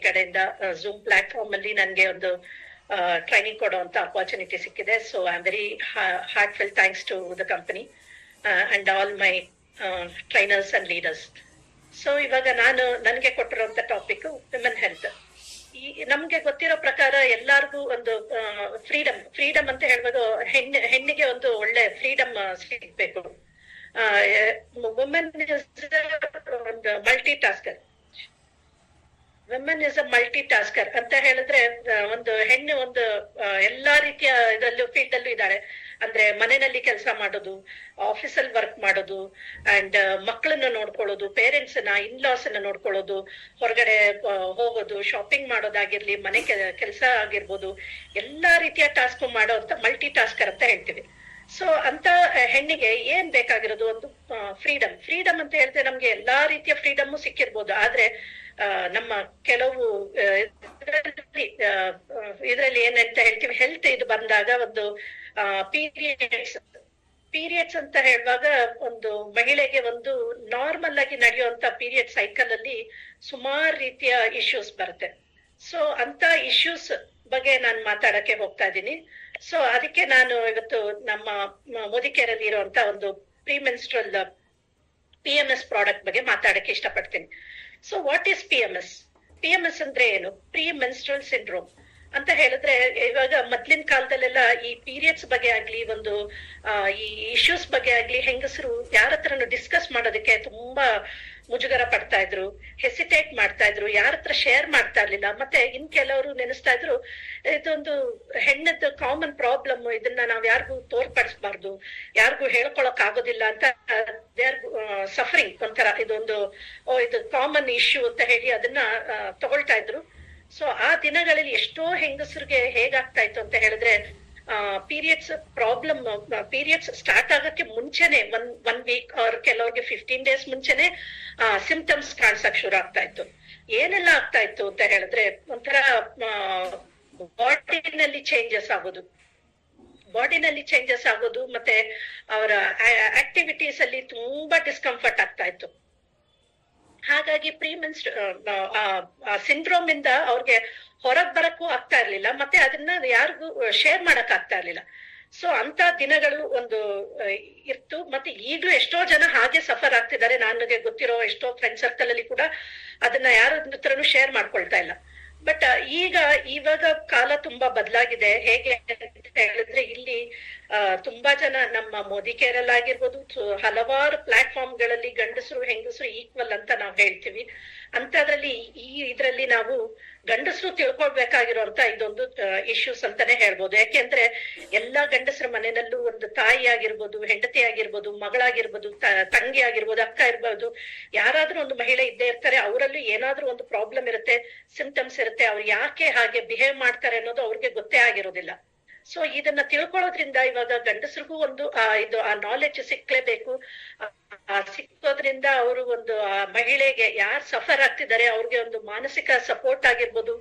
ಕಡೆಯಿಂದ zoom platform ಅಲ್ಲಿ ನನ್ಗೆ ಒಂದು ಟ್ರೈನಿಂಗ್ ಕೊಡುವಂತ ಅಪಾರ್ಚುನಿಟಿ ಸಿಕ್ಕಿದೆ. So I am very heartful thanks to the company and all my trainers and leaders. So ಇವಾಗ ನನಗೆ ಕೊಟ್ಟಿರುವಂತ ಟಾಪಿಕ್ ವಿಮೆನ್ ಹೆಲ್ತ್. ನಮ್ಗೆ ಗೊತ್ತಿರೋ ಪ್ರಕಾರ ಎಲ್ಲಾರ್ಗು ಒಂದು ಫ್ರೀಡಮ್ ಅಂತ ಹೇಳ್ಬೋದು. ಹೆಣ್ಣಿಗೆ ಒಂದು ಒಳ್ಳೆ ಫ್ರೀಡಮ್ ಸಿಗ್ಬೇಕು. ವುಮೆನ್ ಇಸ್ ಒಂದು multi tasker. Women is a multi tasker ಅಂತ ಹೇಳಿದ್ರೆ ಒಂದು ಹೆಣ್ಣು ಒಂದು ಎಲ್ಲಾ ರೀತಿಯ ಇದರಲ್ಲೂ ಫೀಲ್ಡ್ ಅಲ್ಲೂ ಇದ್ದಾಳೆ. ಅಂದ್ರೆ ಮನೆಯಲ್ಲಿ ಕೆಲಸ ಮಾಡೋದು, ಆಫೀಸಲ್ಲಿ ವರ್ಕ್ ಮಾಡೋದು, ಅಂಡ್ ಮಕ್ಕಳನ್ನ ನೋಡ್ಕೊಳ್ಳೋದು, ಪೇರೆಂಟ್ಸ್ ಇನ್ಲಾಸ್ ಅನ್ನ ನೋಡ್ಕೊಳ್ಳೋದು, ಹೊರಗಡೆ ಹೋಗೋದು, ಶಾಪಿಂಗ್ ಮಾಡೋದಾಗಿರ್ಲಿ, ಮನೆ ಕೆಲಸ ಆಗಿರ್ಬೋದು, ಎಲ್ಲಾ ರೀತಿಯ ಟಾಸ್ಕ್ ಮಾಡೋ ಅಂತ ಮಲ್ಟಿ ಟಾಸ್ಕರ್ ಅಂತ ಹೇಳ್ತೀವಿ. ಸೊ ಅಂತ ಹೆಣ್ಣಿಗೆ ಏನ್ ಬೇಕಾಗಿರೋದು ಒಂದು ಫ್ರೀಡಮ್ ಅಂತ ಹೇಳಿದ್ರೆ ನಮ್ಗೆ ಎಲ್ಲಾ ರೀತಿಯ ಫ್ರೀಡಮ್ಮು ಸಿಕ್ಕಿರ್ಬೋದು. ಆದ್ರೆ ನಮ್ಮ ಕೆಲವು ಇದರಲ್ಲಿ ಏನಂತ ಹೇಳ್ತೀವಿ, ಹೆಲ್ತ್ ಇದು ಬಂದಾಗ ಒಂದು ಪೀರಿಯಡ್ಸ್ ಅಂತ ಹೇಳುವಾಗ ಒಂದು ಮಹಿಳೆಗೆ ಒಂದು ನಾರ್ಮಲ್ ಆಗಿ ನಡೆಯುವಂತ ಪೀರಿಯಡ್ ಸೈಕಲ್ ಅಲ್ಲಿ ಸುಮಾರು ರೀತಿಯ ಇಶ್ಯೂಸ್ ಬರುತ್ತೆ. ಸೊ ಅಂತ ಇಶ್ಯೂಸ್ ಬಗ್ಗೆ ನಾನು ಮಾತಾಡಕ್ಕೆ ಹೋಗ್ತಾ ಇದ್ದೀನಿ. ಸೊ ಅದಕ್ಕೆ ನಾನು ಇವತ್ತು ನಮ್ಮ ಮುದಿಕೇರಲ್ಲಿ ಇರುವಂತ ಒಂದು ಪ್ರಿಮೆನ್ಸ್ಟ್ರಲ್ PMS ಪ್ರಾಡಕ್ಟ್ ಬಗ್ಗೆ ಮಾತಾಡಕ್ಕೆ ಇಷ್ಟಪಡ್ತೀನಿ. ಸೊ ವಾಟ್ ಈಸ್ PMS ಅಂದ್ರೆ ಏನು? ಪ್ರೀ ಮೆನ್ಸ್ಟ್ರಲ್ ಸಿಂಡ್ರೋಮ್ ಅಂತ ಹೇಳಿದ್ರೆ ಇವಾಗ ಮೊದ್ಲಿನ ಕಾಲದಲ್ಲೆಲ್ಲ ಈ ಪೀರಿಯಡ್ಸ್ ಬಗ್ಗೆ ಆಗ್ಲಿ, ಒಂದು ಈ ಇಶ್ಯೂಸ್ ಬಗ್ಗೆ ಆಗ್ಲಿ ಹೆಂಗಸರು ಯಾರ ಹತ್ರನು ಡಿಸ್ಕಸ್ ಮಾಡೋದಕ್ಕೆ ತುಂಬಾ ಮುಜುಗರ ಪಡ್ತಾ ಇದ್ರು, ಹೆಸಿಟೇಟ್ ಮಾಡ್ತಾ ಇದ್ರು, ಯಾರ ಹತ್ರ ಶೇರ್ ಮಾಡ್ತಾ ಇರ್ಲಿಲ್ಲ. ಮತ್ತೆ ಇನ್ ಕೆಲವರು ನೆನೆಸ್ತಾ ಇದ್ರು ಇದೊಂದು ಹೆಣ್ಣದ ಕಾಮನ್ ಪ್ರಾಬ್ಲಮ್, ಇದನ್ನ ನಾವ್ ಯಾರಿಗೂ ತೋರ್ಪಡಿಸಬಾರ್ದು, ಯಾರಿಗೂ ಹೇಳ್ಕೊಳಕ್ ಆಗೋದಿಲ್ಲ ಅಂತ ದೇ ಆರ್ ಸಫರಿಂಗ್ ಒಂಥರ ಇದೊಂದು ಇದು ಕಾಮನ್ ಇಶ್ಯೂ ಅಂತ ಹೇಳಿ ಅದನ್ನ ತಗೊಳ್ತಾ ಇದ್ರು. ಸೊ ಆ ದಿನಗಳಲ್ಲಿ ಎಷ್ಟೋ ಹೆಂಗಸರಿಗೆ ಹೇಗಾಗ್ತಾ ಇತ್ತು ಅಂತ ಹೇಳಿದ್ರೆ ಪೀರಿಯಡ್ಸ್ ಸ್ಟಾರ್ಟ್ ಆಗಕ್ಕೆ ಮುಂಚೆನೆ ಒನ್ ವೀಕ್ ಅವ್ರ ಕೆಲವ್ರಿಗೆ 15 days ಮುಂಚೆನೆ ಸಿಂಪ್ಟಮ್ಸ್ ಕಾಣಿಸಕ್ ಶುರು ಆಗ್ತಾ ಇತ್ತು. ಏನೆಲ್ಲ ಆಗ್ತಾ ಇತ್ತು ಅಂತ ಹೇಳಿದ್ರೆ ಒಂಥರ ಬಾಡಿನಲ್ಲಿ ಚೇಂಜಸ್ ಆಗೋದು, ಮತ್ತೆ ಅವರ ಆಕ್ಟಿವಿಟೀಸ್ ಅಲ್ಲಿ ತುಂಬಾ ಡಿಸ್ಕಂಫರ್ಟ್ ಆಗ್ತಾ ಇತ್ತು. ಹಾಗಾಗಿ ಸಿಂಡ್ರೋಮ್ ಇಂದ ಅವ್ರಿಗೆ ಹೊರಗ್ ಬರಕ್ಕೂ ಆಗ್ತಾ ಇರ್ಲಿಲ್ಲ, ಮತ್ತೆ ಅದನ್ನ ಯಾರಿಗೂ ಶೇರ್ ಮಾಡಕ್ ಆಗ್ತಾ ಇರ್ಲಿಲ್ಲ. ಸೊ ಅಂತ ದಿನಗಳು ಒಂದು ಇತ್ತು. ಮತ್ತೆ ಈಗ್ಲೂ ಎಷ್ಟೋ ಜನ ಹಾಗೆ ಸಫರ್ ಆಗ್ತಿದ್ದಾರೆ. ನನಗೆ ಗೊತ್ತಿರೋ ಎಷ್ಟೋ ಫ್ರೆಂಡ್ ಸರ್ಕಲ್ ಅಲ್ಲಿ ಕೂಡ ಅದನ್ನ ಯಾರ ಹತ್ರನು ಶೇರ್ ಮಾಡ್ಕೊಳ್ತಾ ಇಲ್ಲ. ಬಟ್ ಇವಾಗ ಕಾಲ ತುಂಬಾ ಬದಲಾಗಿದೆ. ಹೇಗೆ ಅಂತ ಹೇಳಿದ್ರೆ ಇಲ್ಲಿ ತುಂಬಾ ಜನ ನಮ್ಮ ಮೋದಿ ಕೇರಲ್ ಆಗಿರ್ಬೋದು, ಹಲವಾರು ಪ್ಲಾಟ್ಫಾರ್ಮ್ಗಳಲ್ಲಿ ಗಂಡಸರು ಹೆಂಗಸರು ಈಕ್ವಲ್ ಅಂತ ನಾವ್ ಹೇಳ್ತೀವಿ. ಅಂತದ್ರಲ್ಲಿ ಇದ್ರಲ್ಲಿ ನಾವು ಗಂಡಸರು ತಿಳ್ಕೊಳ್ಬೇಕಾಗಿರುವಂತ ಇದೊಂದು ಇಶ್ಯೂಸ್ ಅಂತಾನೆ ಹೇಳ್ಬೋದು. ಯಾಕೆಂದ್ರೆ ಎಲ್ಲಾ ಗಂಡಸರ ಮನೆಯಲ್ಲೂ ಒಂದು ತಾಯಿ ಆಗಿರ್ಬೋದು, ಹೆಂಡತಿ ಆಗಿರ್ಬೋದು, ಮಗಳಾಗಿರ್ಬೋದು, ತಂಗಿ ಆಗಿರ್ಬೋದು, ಅಕ್ಕ ಇರ್ಬೋದು, ಯಾರಾದ್ರೂ ಒಂದು ಮಹಿಳೆ ಇದ್ದೇ ಇರ್ತಾರೆ. ಅವರಲ್ಲೂ ಏನಾದ್ರೂ ಒಂದು ಪ್ರಾಬ್ಲಮ್ ಇರುತ್ತೆ, ಸಿಂಪ್ಟಮ್ಸ್ ಇರುತ್ತೆ. ಅವ್ರು ಯಾಕೆ ಹಾಗೆ ಬಿಹೇವ್ ಮಾಡ್ತಾರೆ ಅನ್ನೋದು ಅವ್ರಿಗೆ ಗೊತ್ತೇ ಆಗಿರೋದಿಲ್ಲ. ಸೊ ಇದನ್ನ ತಿಳ್ಕೊಳ್ಳೋದ್ರಿಂದ ಇವಾಗ ಗಂಡಸರಿಗೂ ಒಂದು ಆ ನಾಲೆಡ್ಜ್ ಸಿಕ್ಲೇಬೇಕು. ಸಿಕ್ಕೋದ್ರಿಂದ ಅವರು ಒಂದು ಮಹಿಳೆಗೆ ಯಾರು ಸಫರ್ ಆಗ್ತಿದ್ದಾರೆ ಅವ್ರಿಗೆ ಒಂದು ಮಾನಸಿಕ ಸಪೋರ್ಟ್ ಆಗಿರ್ಬೋದು,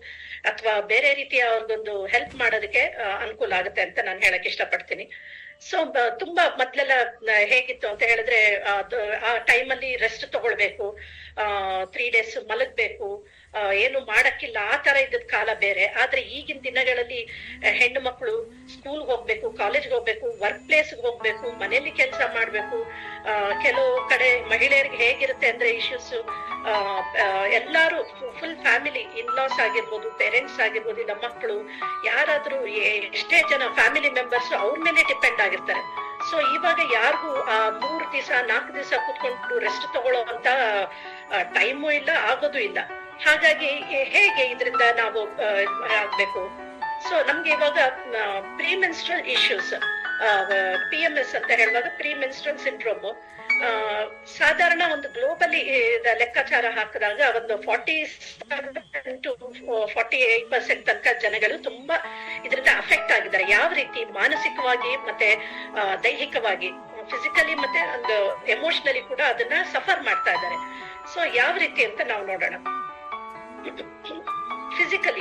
ಅಥವಾ ಬೇರೆ ರೀತಿಯ ಅವ್ರಿಗೊಂದು ಹೆಲ್ಪ್ ಮಾಡೋದಕ್ಕೆ ಅನುಕೂಲ ಆಗುತ್ತೆ ಅಂತ ನಾನು ಹೇಳಕ್ ಇಷ್ಟಪಡ್ತೀನಿ. ಸೊ ತುಂಬಾ ಮೊದ್ಲೆಲ್ಲ ಹೇಗಿತ್ತು ಅಂತ ಹೇಳಿದ್ರೆ ಆ ಟೈಮಲ್ಲಿ ರೆಸ್ಟ್ ತಗೊಳ್ಬೇಕು, 3 days ಮಲಗ್ಬೇಕು, ಏನು ಮಾಡಕ್ಕಿಲ್ಲ, ಆ ತರ ಇದ್ದದ ಕಾಲ ಬೇರೆ. ಆದ್ರೆ ಈಗಿನ ದಿನಗಳಲ್ಲಿ ಹೆಣ್ಣು ಮಕ್ಕಳು ಸ್ಕೂಲ್ಗೆ ಹೋಗ್ಬೇಕು, ಕಾಲೇಜ್ಗೆ ಹೋಗ್ಬೇಕು, ವರ್ಕ್ ಪ್ಲೇಸ್ಗೆ ಹೋಗ್ಬೇಕು, ಮನೆಯಲ್ಲಿ ಕೆಲಸ ಮಾಡ್ಬೇಕು. ಕೆಲವು ಕಡೆ ಮಹಿಳೆಯರಿಗೆ ಹೇಗಿರುತ್ತೆ ಅಂದ್ರೆ ಇಶ್ಯೂಸ್ ಎಲ್ಲಾರು ಫುಲ್ ಫ್ಯಾಮಿಲಿ, ಇನ್ಲಾಸ್ ಆಗಿರ್ಬೋದು, ಪೇರೆಂಟ್ಸ್ ಆಗಿರ್ಬೋದು, ಇಲ್ಲ ಮಕ್ಕಳು ಯಾರಾದ್ರೂ ಎಷ್ಟೇ ಜನ ಫ್ಯಾಮಿಲಿ ಮೆಂಬರ್ಸ್ ಅವ್ರ ಮೇಲೆ ಡಿಪೆಂಡ್ ಆಗಿರ್ತಾರೆ. ಸೊ ಇವಾಗ ಯಾರಿಗೂ 3 ದಿವಸ 4 ದಿವಸ ಕುತ್ಕೊಂಡು ರೆಸ್ಟ್ ತಗೊಳ್ಳೋ ಅಂತ ಟೈಮು ಇಲ್ಲ, ಆಗೋದು ಇಲ್ಲ. ಹಾಗಾಗಿ ಹೇಗೆ ಇದರಿಂದ ನಾವು ಆಗ್ಬೇಕು? ಸೊ ನಮ್ಗೆ ಇವಾಗ ಪ್ರಿಮೆನ್ಸ್ಟ್ರಲ್ ಇಶ್ಯೂಸ್, PMS ಅಂತ ಹೇಳುವಾಗ ಪ್ರಿಮೆನ್ಸ್ಟ್ರಲ್ ಸಿಂಡ್ರೋಮ್ ಸಾಧಾರಣ ಒಂದು ಗ್ಲೋಬಲಿ ಲೆಕ್ಕಾಚಾರ ಹಾಕಿದಾಗ ಒಂದು 47 to 48% ತನಕ ಜನಗಳು ತುಂಬಾ ಇದರಿಂದ ಅಫೆಕ್ಟ್ ಆಗಿದ್ದಾರೆ. ಯಾವ ರೀತಿ? ಮಾನಸಿಕವಾಗಿ ಮತ್ತೆ ದೈಹಿಕವಾಗಿ, ಫಿಸಿಕಲಿ ಮತ್ತೆ ಒಂದು ಎಮೋಷನಲಿ ಕೂಡ ಅದನ್ನ ಸಫರ್ ಮಾಡ್ತಾ ಇದ್ದಾರೆ. ಸೊ ಯಾವ ರೀತಿ ಅಂತ ನಾವು ನೋಡೋಣ. ಫಿಸಿಕಲ್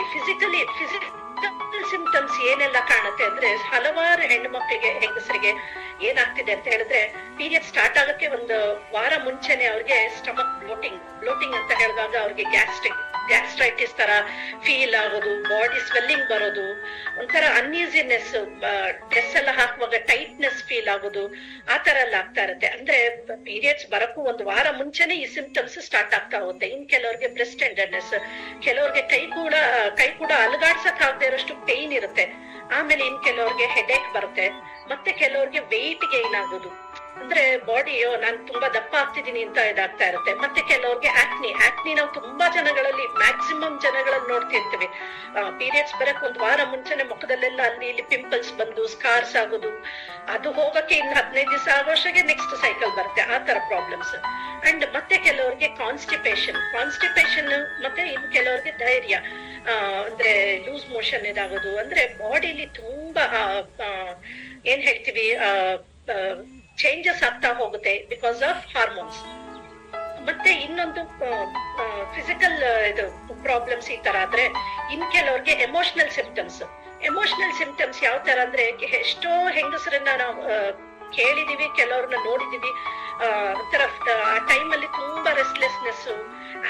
ಸಿಂಪ್ಟಮ್ಸ್ ಏನೆಲ್ಲ ಕಾಣುತ್ತೆ ಅಂದ್ರೆ ಹಲವಾರು ಹೆಣ್ಣು ಮಕ್ಕಳಿಗೆ, ಹೆಂಗಸರಿಗೆ ಏನಾಗ್ತಿದೆ ಅಂತ ಹೇಳಿದ್ರೆ ಪೀರಿಯಡ್ ಸ್ಟಾರ್ಟ್ ಆಗಕ್ಕೆ ಒಂದು ವಾರ ಮುಂಚೆನೆ ಅವ್ರಿಗೆ ಸ್ಟಮಕ್ ಬ್ಲೋಟಿಂಗ್ ಅಂತ ಹೇಳಿದಾಗ ಅವ್ರಿಗೆ ಗ್ಯಾಸ್ಟ್ರೈಟಿಸ್ ತರ ಫೀಲ್ ಆಗೋದು, ಬಾಡಿ ಸ್ವೆಲ್ಲಿಂಗ್ ಬರೋದು, ಒಂಥರ ಅನ್ಈಸಿನೆಸ್, ಡ್ರೆಸ್ ಎಲ್ಲ ಹಾಕುವಾಗ ಟೈಟ್ನೆಸ್ ಫೀಲ್ ಆಗೋದು, ಆ ತರ ಎಲ್ಲ ಆಗ್ತಾ ಇರುತ್ತೆ. ಅಂದ್ರೆ ಪೀರಿಯಡ್ಸ್ ಬರಕ್ಕೂ ಒಂದು ವಾರ ಮುಂಚೆನೆ ಈ ಸಿಂಪ್ಟಮ್ಸ್ ಸ್ಟಾರ್ಟ್ ಆಗ್ತಾ ಹೋಗುತ್ತೆ. ಇನ್ ಕೆಲವ್ರಿಗೆ ಬ್ರೆಸ್ಟ್ ಟೆಂಡರ್ನೆಸ್, ಕೆಲವ್ರಿಗೆ ಕೈ ಕೂಡ ಅಲುಗಾಡ್ಸಕ್ ಆಗದೆ ಇರೋಷ್ಟು ಪೇನ್ ಇರುತ್ತೆ. ಆಮೇಲೆ ಇನ್ ಕೆಲವ್ರಿಗೆ ಹೆಡೇಕ್ ಬರುತ್ತೆ, ಮತ್ತೆ ಕೆಲವ್ರಿಗೆ ವೆಯ್ಟ್ ಗೈನ್ ಆಗೋದು, ಅಂದ್ರೆ ಬಾಡಿ ನಾನು ತುಂಬಾ ದಪ್ಪ ಆಗ್ತಿದೀನಿ ಅಂತ ಇದಾಗ್ತಾ ಇರುತ್ತೆ. ಮತ್ತೆ ಕೆಲವ್ರಿಗೆ ಆಕ್ನಿ ನಾವು ತುಂಬಾ ಜನಗಳಲ್ಲಿ, ಮ್ಯಾಕ್ಸಿಮಮ್ ಜನಗಳಲ್ಲಿ ನೋಡ್ತಿರ್ತೀವಿ. ಪೀರಿಯಡ್ಸ್ ಬರಕ್ ಒಂದ್ ವಾರ ಮುಂಚೆನೆ ಮುಖದಲ್ಲೆಲ್ಲ ಅಲ್ಲಿ ಇಲ್ಲಿ ಪಿಂಪಲ್ಸ್ ಬಂದು ಸ್ಕಾರ್ಸ್ ಆಗೋದು, ಅದು ಹೋಗಕ್ಕೆ ಇನ್ನು 15 ದಿವಸ ಆಗೋಷ್ಟಿಗೆ ನೆಕ್ಸ್ಟ್ ಸೈಕಲ್ ಬರುತ್ತೆ, ಆ ತರ ಪ್ರಾಬ್ಲಮ್ಸ್. ಅಂಡ್ ಮತ್ತೆ ಕೆಲವ್ರಿಗೆ ಕಾನ್ಸ್ಟಿಪೇಷನ್, ಮತ್ತೆ ಇನ್ ಕೆಲವ್ರಿಗೆ ಡೈರಿಯಾ, ಅಂದ್ರೆ ಲೂಸ್ ಮೋಷನ್ ಇದಾಗೋದು, ಅಂದ್ರೆ ಬಾಡಿಲಿ ತುಂಬಾ ಏನ್ ಹೇಳ್ತೀವಿ ಚೇಂಜಸ್ ಆಗ್ತಾ ಹೋಗುತ್ತೆ ಬಿಕಾಸ್ ಆಫ್ ಹಾರ್ಮೋನ್ಸ್. ಮತ್ತೆ ಇನ್ನೊಂದು ಫಿಸಿಕಲ್ ಇದು ಪ್ರಾಬ್ಲಮ್ಸ್ ಈ ತರ ಆದ್ರೆ ಇನ್ ಕೆಲವ್ರಿಗೆ ಎಮೋಷನಲ್ ಸಿಂಪ್ಟಮ್ಸ್ ಯಾವ ತರ ಅಂದ್ರೆ ಎಷ್ಟೋ ಹೆಂಗಸರನ್ನ ನಾವು ಕೇಳಿದೀವಿ, ಕೆಲವ್ರನ್ನ ನೋಡಿದೀವಿ. ಒಂಥರ ಆ ಟೈಮ್ ಅಲ್ಲಿ ತುಂಬಾ ರೆಸ್ಟ್ಲೆಸ್ನೆಸ್,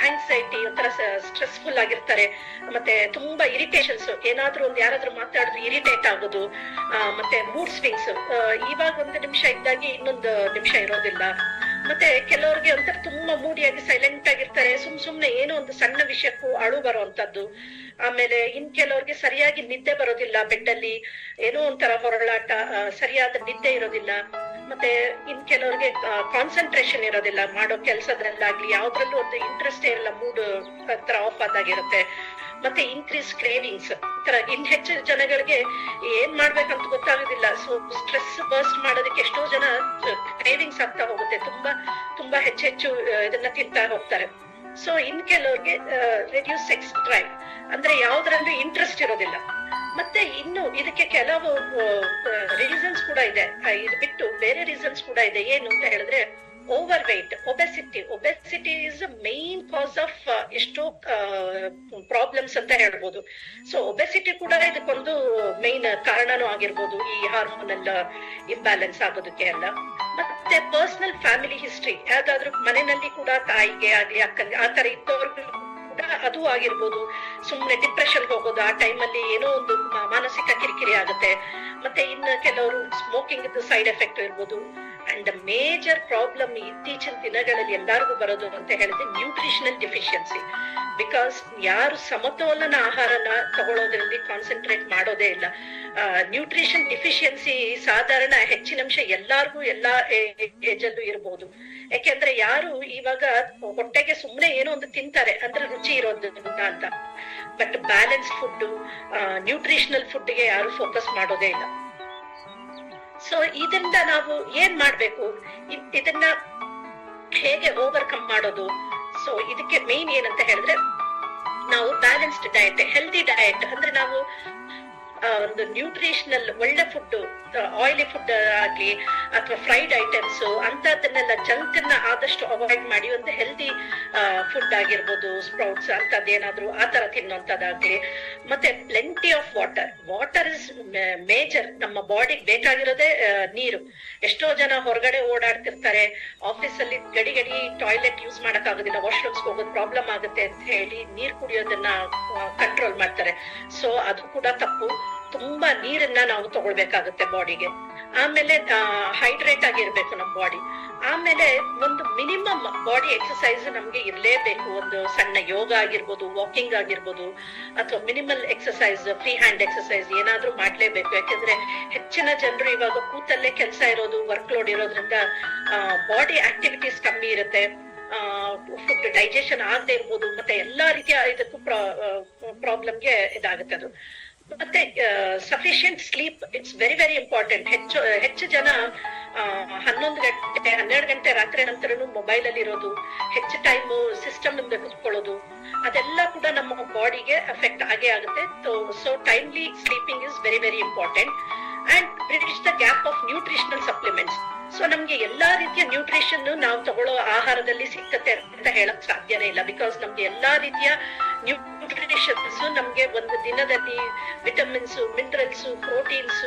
ಆಂಗ್ಸೈಟಿ, ಒಂಥರ ಸ್ಟ್ರೆಸ್ಫುಲ್ ಆಗಿರ್ತಾರೆ. ಮತ್ತೆ ತುಂಬಾ ಇರಿಟೇಷನ್ಸ್, ಏನಾದ್ರೂ ಯಾರಾದ್ರೂ ಮಾತಾಡಿದ್ರು ಇರಿಟೇಟ್ ಆಗೋದು, ಮತ್ತೆ ಮೂಡ್ ಸ್ವಿಂಗ್ಸ್, ಇವಾಗ ಒಂದು ನಿಮಿಷ ಇದ್ದಾಗಿ ಇನ್ನೊಂದು ನಿಮಿಷ ಇರೋದಿಲ್ಲ. ಮತ್ತೆ ಕೆಲವ್ರಿಗೆ ಒಂಥರ ತುಂಬಾ ಮೂಡಿಯಾಗಿ ಸೈಲೆಂಟ್ ಆಗಿರ್ತಾರೆ, ಸುಮ್ನೆ ಏನೋ ಒಂದು ಸಣ್ಣ ವಿಷಯಕ್ಕೂ ಅಳು ಬರುವಂತದ್ದು. ಆಮೇಲೆ ಇನ್ ಕೆಲವ್ರಿಗೆ ಸರಿಯಾಗಿ ನಿದ್ದೆ ಬರೋದಿಲ್ಲ, ಬೆಡ್ಡಲ್ಲಿ ಏನೋ ಒಂಥರ ಹೊರಳಾಟ, ಸರಿಯಾದ ನಿದ್ದೆ ಇರೋದಿಲ್ಲ. ಮತ್ತೆ ಇನ್ ಕೆಲವ್ರಿಗೆ ಕಾನ್ಸಂಟ್ರೇಷನ್ ಇರೋದಿಲ್ಲ, ಮಾಡೋ ಕೆಲ್ಸದಲ್ಲಾಗ್ಲಿ ಯಾವ್ದ್ರಲ್ಲೂ ಒಂದು ಇಂಟ್ರೆಸ್ಟ್ ಇರಲ್ಲ, ಮೂಡ್ ತರ ಆಫ್ ಆದಾಗಿರುತ್ತೆ. ಮತ್ತೆ ಇನ್ಕ್ರೀಸ್ ಕ್ರೇವಿಂಗ್ಸ್, ತರ ಇನ್ ಹೆಚ್ಚು ಜನಗಳಿಗೆ ಏನ್ ಮಾಡ್ಬೇಕಂತ ಗೊತ್ತಾಗೋದಿಲ್ಲ. ಸೊ ಸ್ಟ್ರೆಸ್ ಬರ್ಸ್ಟ್ ಮಾಡೋದಕ್ಕೆ ಎಷ್ಟೋ ಜನ ಕ್ರೇವಿಂಗ್ಸ್ ಆಗ್ತಾ ಹೋಗುತ್ತೆ, ತುಂಬಾ ಹೆಚ್ಚು ಇದನ್ನ ತಿಂತಾ ಹೋಗ್ತಾರೆ. ಸೊ ಇನ್ ಕೆಲವ್ರಿಗೆ ರೆಡ್ಯೂಸ್ ಸೆಕ್ಸ್ ಡ್ರೈವ್, ಅಂದ್ರೆ ಯಾವ್ದ್ರಲ್ಲೂ ಇಂಟ್ರೆಸ್ಟ್ ಇರೋದಿಲ್ಲ. ಮತ್ತೆ ಇನ್ನು ಇದಕ್ಕೆ ಕೆಲವು ರೀಸನ್ಸ್ ಕೂಡ ಇದೆ, ಇದು ಬಿಟ್ಟು ಬೇರೆ ರೀಸನ್ಸ್ ಕೂಡ ಇದೆ. ಏನು ಅಂತ ಹೇಳಿದ್ರೆ overweight, obesity is main cause of ಎಷ್ಟೋ ಪ್ರಾಬ್ಲಮ್ಸ್ ಅಂತ ಹೇಳ್ಬೋದು. ಸೊ ಒಬೆಸಿಟಿ ಕೂಡ ಇದಕ್ಕೊಂದು ಮೈನ್ ಕಾರಣನೂ ಆಗಿರ್ಬೋದು, ಈ ಹಾರ್ಮೋನಲ್ ಇಂಬ್ಯಾಲೆನ್ಸ್ ಆಗೋದಕ್ಕೆ ಎಲ್ಲ. ಮತ್ತೆ ಪರ್ಸನಲ್ ಫ್ಯಾಮಿಲಿ ಹಿಸ್ಟ್ರಿ, ಯಾವ್ದಾದ್ರು ಮನೆಯಲ್ಲಿ ಕೂಡ ತಾಯಿಗೆ ಆಗ್ಲಿ ಅಕ್ಕನಿಗೆ ಆ ತರ ಇದ್ದವ್ರಿಗೂ ಕೂಡ ಅದು ಆಗಿರ್ಬೋದು. ಸುಮ್ನೆ ಡಿಪ್ರೆಷನ್ ಹೋಗೋದು, ಆ ಟೈಮಲ್ಲಿ ಏನೋ ಒಂದು ಮಾನಸಿಕ ಕಿರಿಕಿರಿ ಆಗುತ್ತೆ. ಮತ್ತೆ ಇನ್ನು ಕೆಲವರು ಸ್ಮೋಕಿಂಗ್ ಸೈಡ್ ಎಫೆಕ್ಟ್ ಇರ್ಬೋದು. ಅಂಡ್ ಮೇಜರ್ ಪ್ರಾಬ್ಲಮ್ ಇತ್ತೀಚಿನ ದಿನಗಳಲ್ಲಿ ಎಲ್ಲರಿಗೂ ಬರೋದು ಅಂತ ಹೇಳಿದ್ರೆ ನ್ಯೂಟ್ರಿಷನಲ್ ಡಿಫಿಷಿಯನ್ಸಿ. ಬಿಕಾಸ್ ಯಾರು ಸಮತೋಲನ ಆಹಾರನ ತಗೊಳ್ಳೋದ್ರಲ್ಲಿ ಕಾನ್ಸಂಟ್ರೇಟ್ ಮಾಡೋದೇ ಇಲ್ಲ. ನ್ಯೂಟ್ರಿಷನ್ ಡಿಫಿಷಿಯನ್ಸಿ ಸಾಧಾರಣ ಹೆಚ್ಚಿನಂಶ ಎಲ್ಲಾರ್ಗೂ ಎಲ್ಲಾ ಏಜ್ ಅಲ್ಲೂ ಇರ್ಬೋದು. ಯಾಕೆಂದ್ರೆ ಯಾರು ಇವಾಗ ಹೊಟ್ಟೆಗೆ ಸುಮ್ನೆ ಏನೋ ಒಂದು ತಿಂತಾರೆ ಅಂದ್ರೆ ರುಚಿ ಇರೋದ್ರಿಂದ ಅಂತ, ಬಟ್ ಬ್ಯಾಲೆನ್ಸ್ ಫುಡ್, ನ್ಯೂಟ್ರಿಷನಲ್ ಫುಡ್ಗೆ ಯಾರು ಫೋಕಸ್ ಮಾಡೋದೇ ಇಲ್ಲ. ಸೊ ಇದರಿಂದ ನಾವು ಏನ್ ಮಾಡ್ಬೇಕು, ಇದನ್ನ ಹೇಗೆ ಓವರ್ಕಮ್ ಮಾಡೋದು? ಸೊ ಇದಕ್ಕೆ ಮೇನ್ ಏನಂತ ಹೇಳಿದ್ರೆ ನಾವು ಬ್ಯಾಲೆನ್ಸ್ಡ್ ಡಯಟ್, ಹೆಲ್ದಿ ಡಯಟ್, ಅಂದ್ರೆ ನಾವು ಒಂದು ನ್ಯೂಟ್ರಿಷನಲ್ ಒಳ್ಳೆ ಫುಡ್, ಆಯಿಲಿ ಫುಡ್ ಆಗ್ಲಿ ಅಥವಾ ಫ್ರೈಡ್ ಐಟಮ್ಸ್ ಅಂತದನ್ನೆಲ್ಲ ಜಂಕ್ ಅನ್ನ ಆದಷ್ಟು ಅವಾಯ್ಡ್ ಮಾಡಿ ಒಂದು ಹೆಲ್ದಿ ಫುಡ್ ಆಗಿರ್ಬೋದು, ಸ್ಪ್ರೌಟ್ಸ್ ಅಂತದ್ದೇನಾದ್ರು ಆ ತರ ತಿನ್ನೋಂಥದ್ದಾಗ್ಲಿ. ಮತ್ತೆ plenty of water is major. ನಮ್ಮ ಬಾಡಿಗೆ ಬೇಕಾಗಿರೋದೇ ನೀರು. ಎಷ್ಟೋ ಜನ ಹೊರಗಡೆ ಓಡಾಡ್ತಿರ್ತಾರೆ, ಆಫೀಸ್ ಅಲ್ಲಿ ಗಡಿ ಟಾಯ್ಲೆಟ್ ಯೂಸ್ ಮಾಡಕ್ ಆಗೋದಿಲ್ಲ, ವಾಶ್ರೂಮ್ಸ್ ಹೋಗೋದು ಪ್ರಾಬ್ಲಮ್ ಆಗುತ್ತೆ ಅಂತ ಹೇಳಿ ನೀರ್ ಕುಡಿಯೋದನ್ನ ಕಂಟ್ರೋಲ್ ಮಾಡ್ತಾರೆ. ಸೊ ಅದು ಕೂಡ ತಪ್ಪು. ತುಂಬಾ ನೀರನ್ನ ನಾವು ತಗೊಳ್ಬೇಕಾಗುತ್ತೆ ಬಾಡಿಗೆ. ಆಮೇಲೆ ಹೈಡ್ರೇಟ್ ಆಗಿರ್ಬೇಕು ನಮ್ಮ ಬಾಡಿ. ಆಮೇಲೆ ಒಂದು ಮಿನಿಮಮ್ ಬಾಡಿ ಎಕ್ಸಸೈಸ್ ನಮ್ಗೆ ಇರ್ಲೇಬೇಕು. ಒಂದು ಸಣ್ಣ ಯೋಗ ಆಗಿರ್ಬೋದು, ವಾಕಿಂಗ್ ಆಗಿರ್ಬೋದು, ಅಥವಾ minimal exercise, free hand exercise ಏನಾದ್ರೂ ಮಾಡ್ಲೇಬೇಕು. ಯಾಕೆಂದ್ರೆ ಹೆಚ್ಚಿನ ಜನರು ಇವಾಗ ಕೂತಲ್ಲೇ ಕೆಲಸ ಇರೋದು, ವರ್ಕ್ ಲೋಡ್ ಇರೋದ್ರಿಂದ ಬಾಡಿ ಆಕ್ಟಿವಿಟೀಸ್ ಕಮ್ಮಿ ಇರುತ್ತೆ. ಫುಡ್ ಡೈಜೆಷನ್ ಆಗದೆ ಇರ್ಬೋದು, ಮತ್ತೆ ಎಲ್ಲಾ ರೀತಿಯ ಇದಕ್ಕೂ ಪ್ರಾಬ್ಲಮ್ಗೆ ಇದಾಗುತ್ತೆ ಅದು. ಮತ್ತೆ sufficient sleep, it's very very important. ಹೆಚ್ಚು ಜನ 11 ಗಂಟೆ 12 ಗಂಟೆ ರಾತ್ರಿ ನಂತರನು ಮೊಬೈಲ್ ಅಲ್ಲಿ ಇರೋದು, ಹೆಚ್ಚು ಟೈಮ್ ಸಿಸ್ಟಮ್ ಮುಂದೆ ಕುತ್ಕೊಳ್ಳೋದು, ಅದೆಲ್ಲ ಕೂಡ ನಮ್ಮ ಬಾಡಿಗೆ ಅಫೆಕ್ಟ್ ಆಗೇ ಆಗುತ್ತೆ. So timely sleeping is very very important. And bridge the gap of nutritional supplements. So ನಮ್ಗೆ ಎಲ್ಲಾ ರೀತಿಯ ನ್ಯೂಟ್ರಿಷನ್ ನಾವು ತಗೊಳ್ಳೋ ಆಹಾರದಲ್ಲಿ ಸಿಗ್ತತೆ ಅಂತ ಹೇಳಕ್ ಸಾಧ್ಯನೇ ಇಲ್ಲ. ಬಿಕಾಸ್ ನಮ್ಗೆ ಎಲ್ಲಾ ರೀತಿಯ ನ್ಯೂಟ್ರಿಷನ್ಸ್ ನಮ್ಗೆ ಒಂದು ದಿನದಲ್ಲಿ ವಿಟಮಿನ್ಸ್, ಮಿನರಲ್ಸ್, ಪ್ರೋಟೀನ್ಸ್,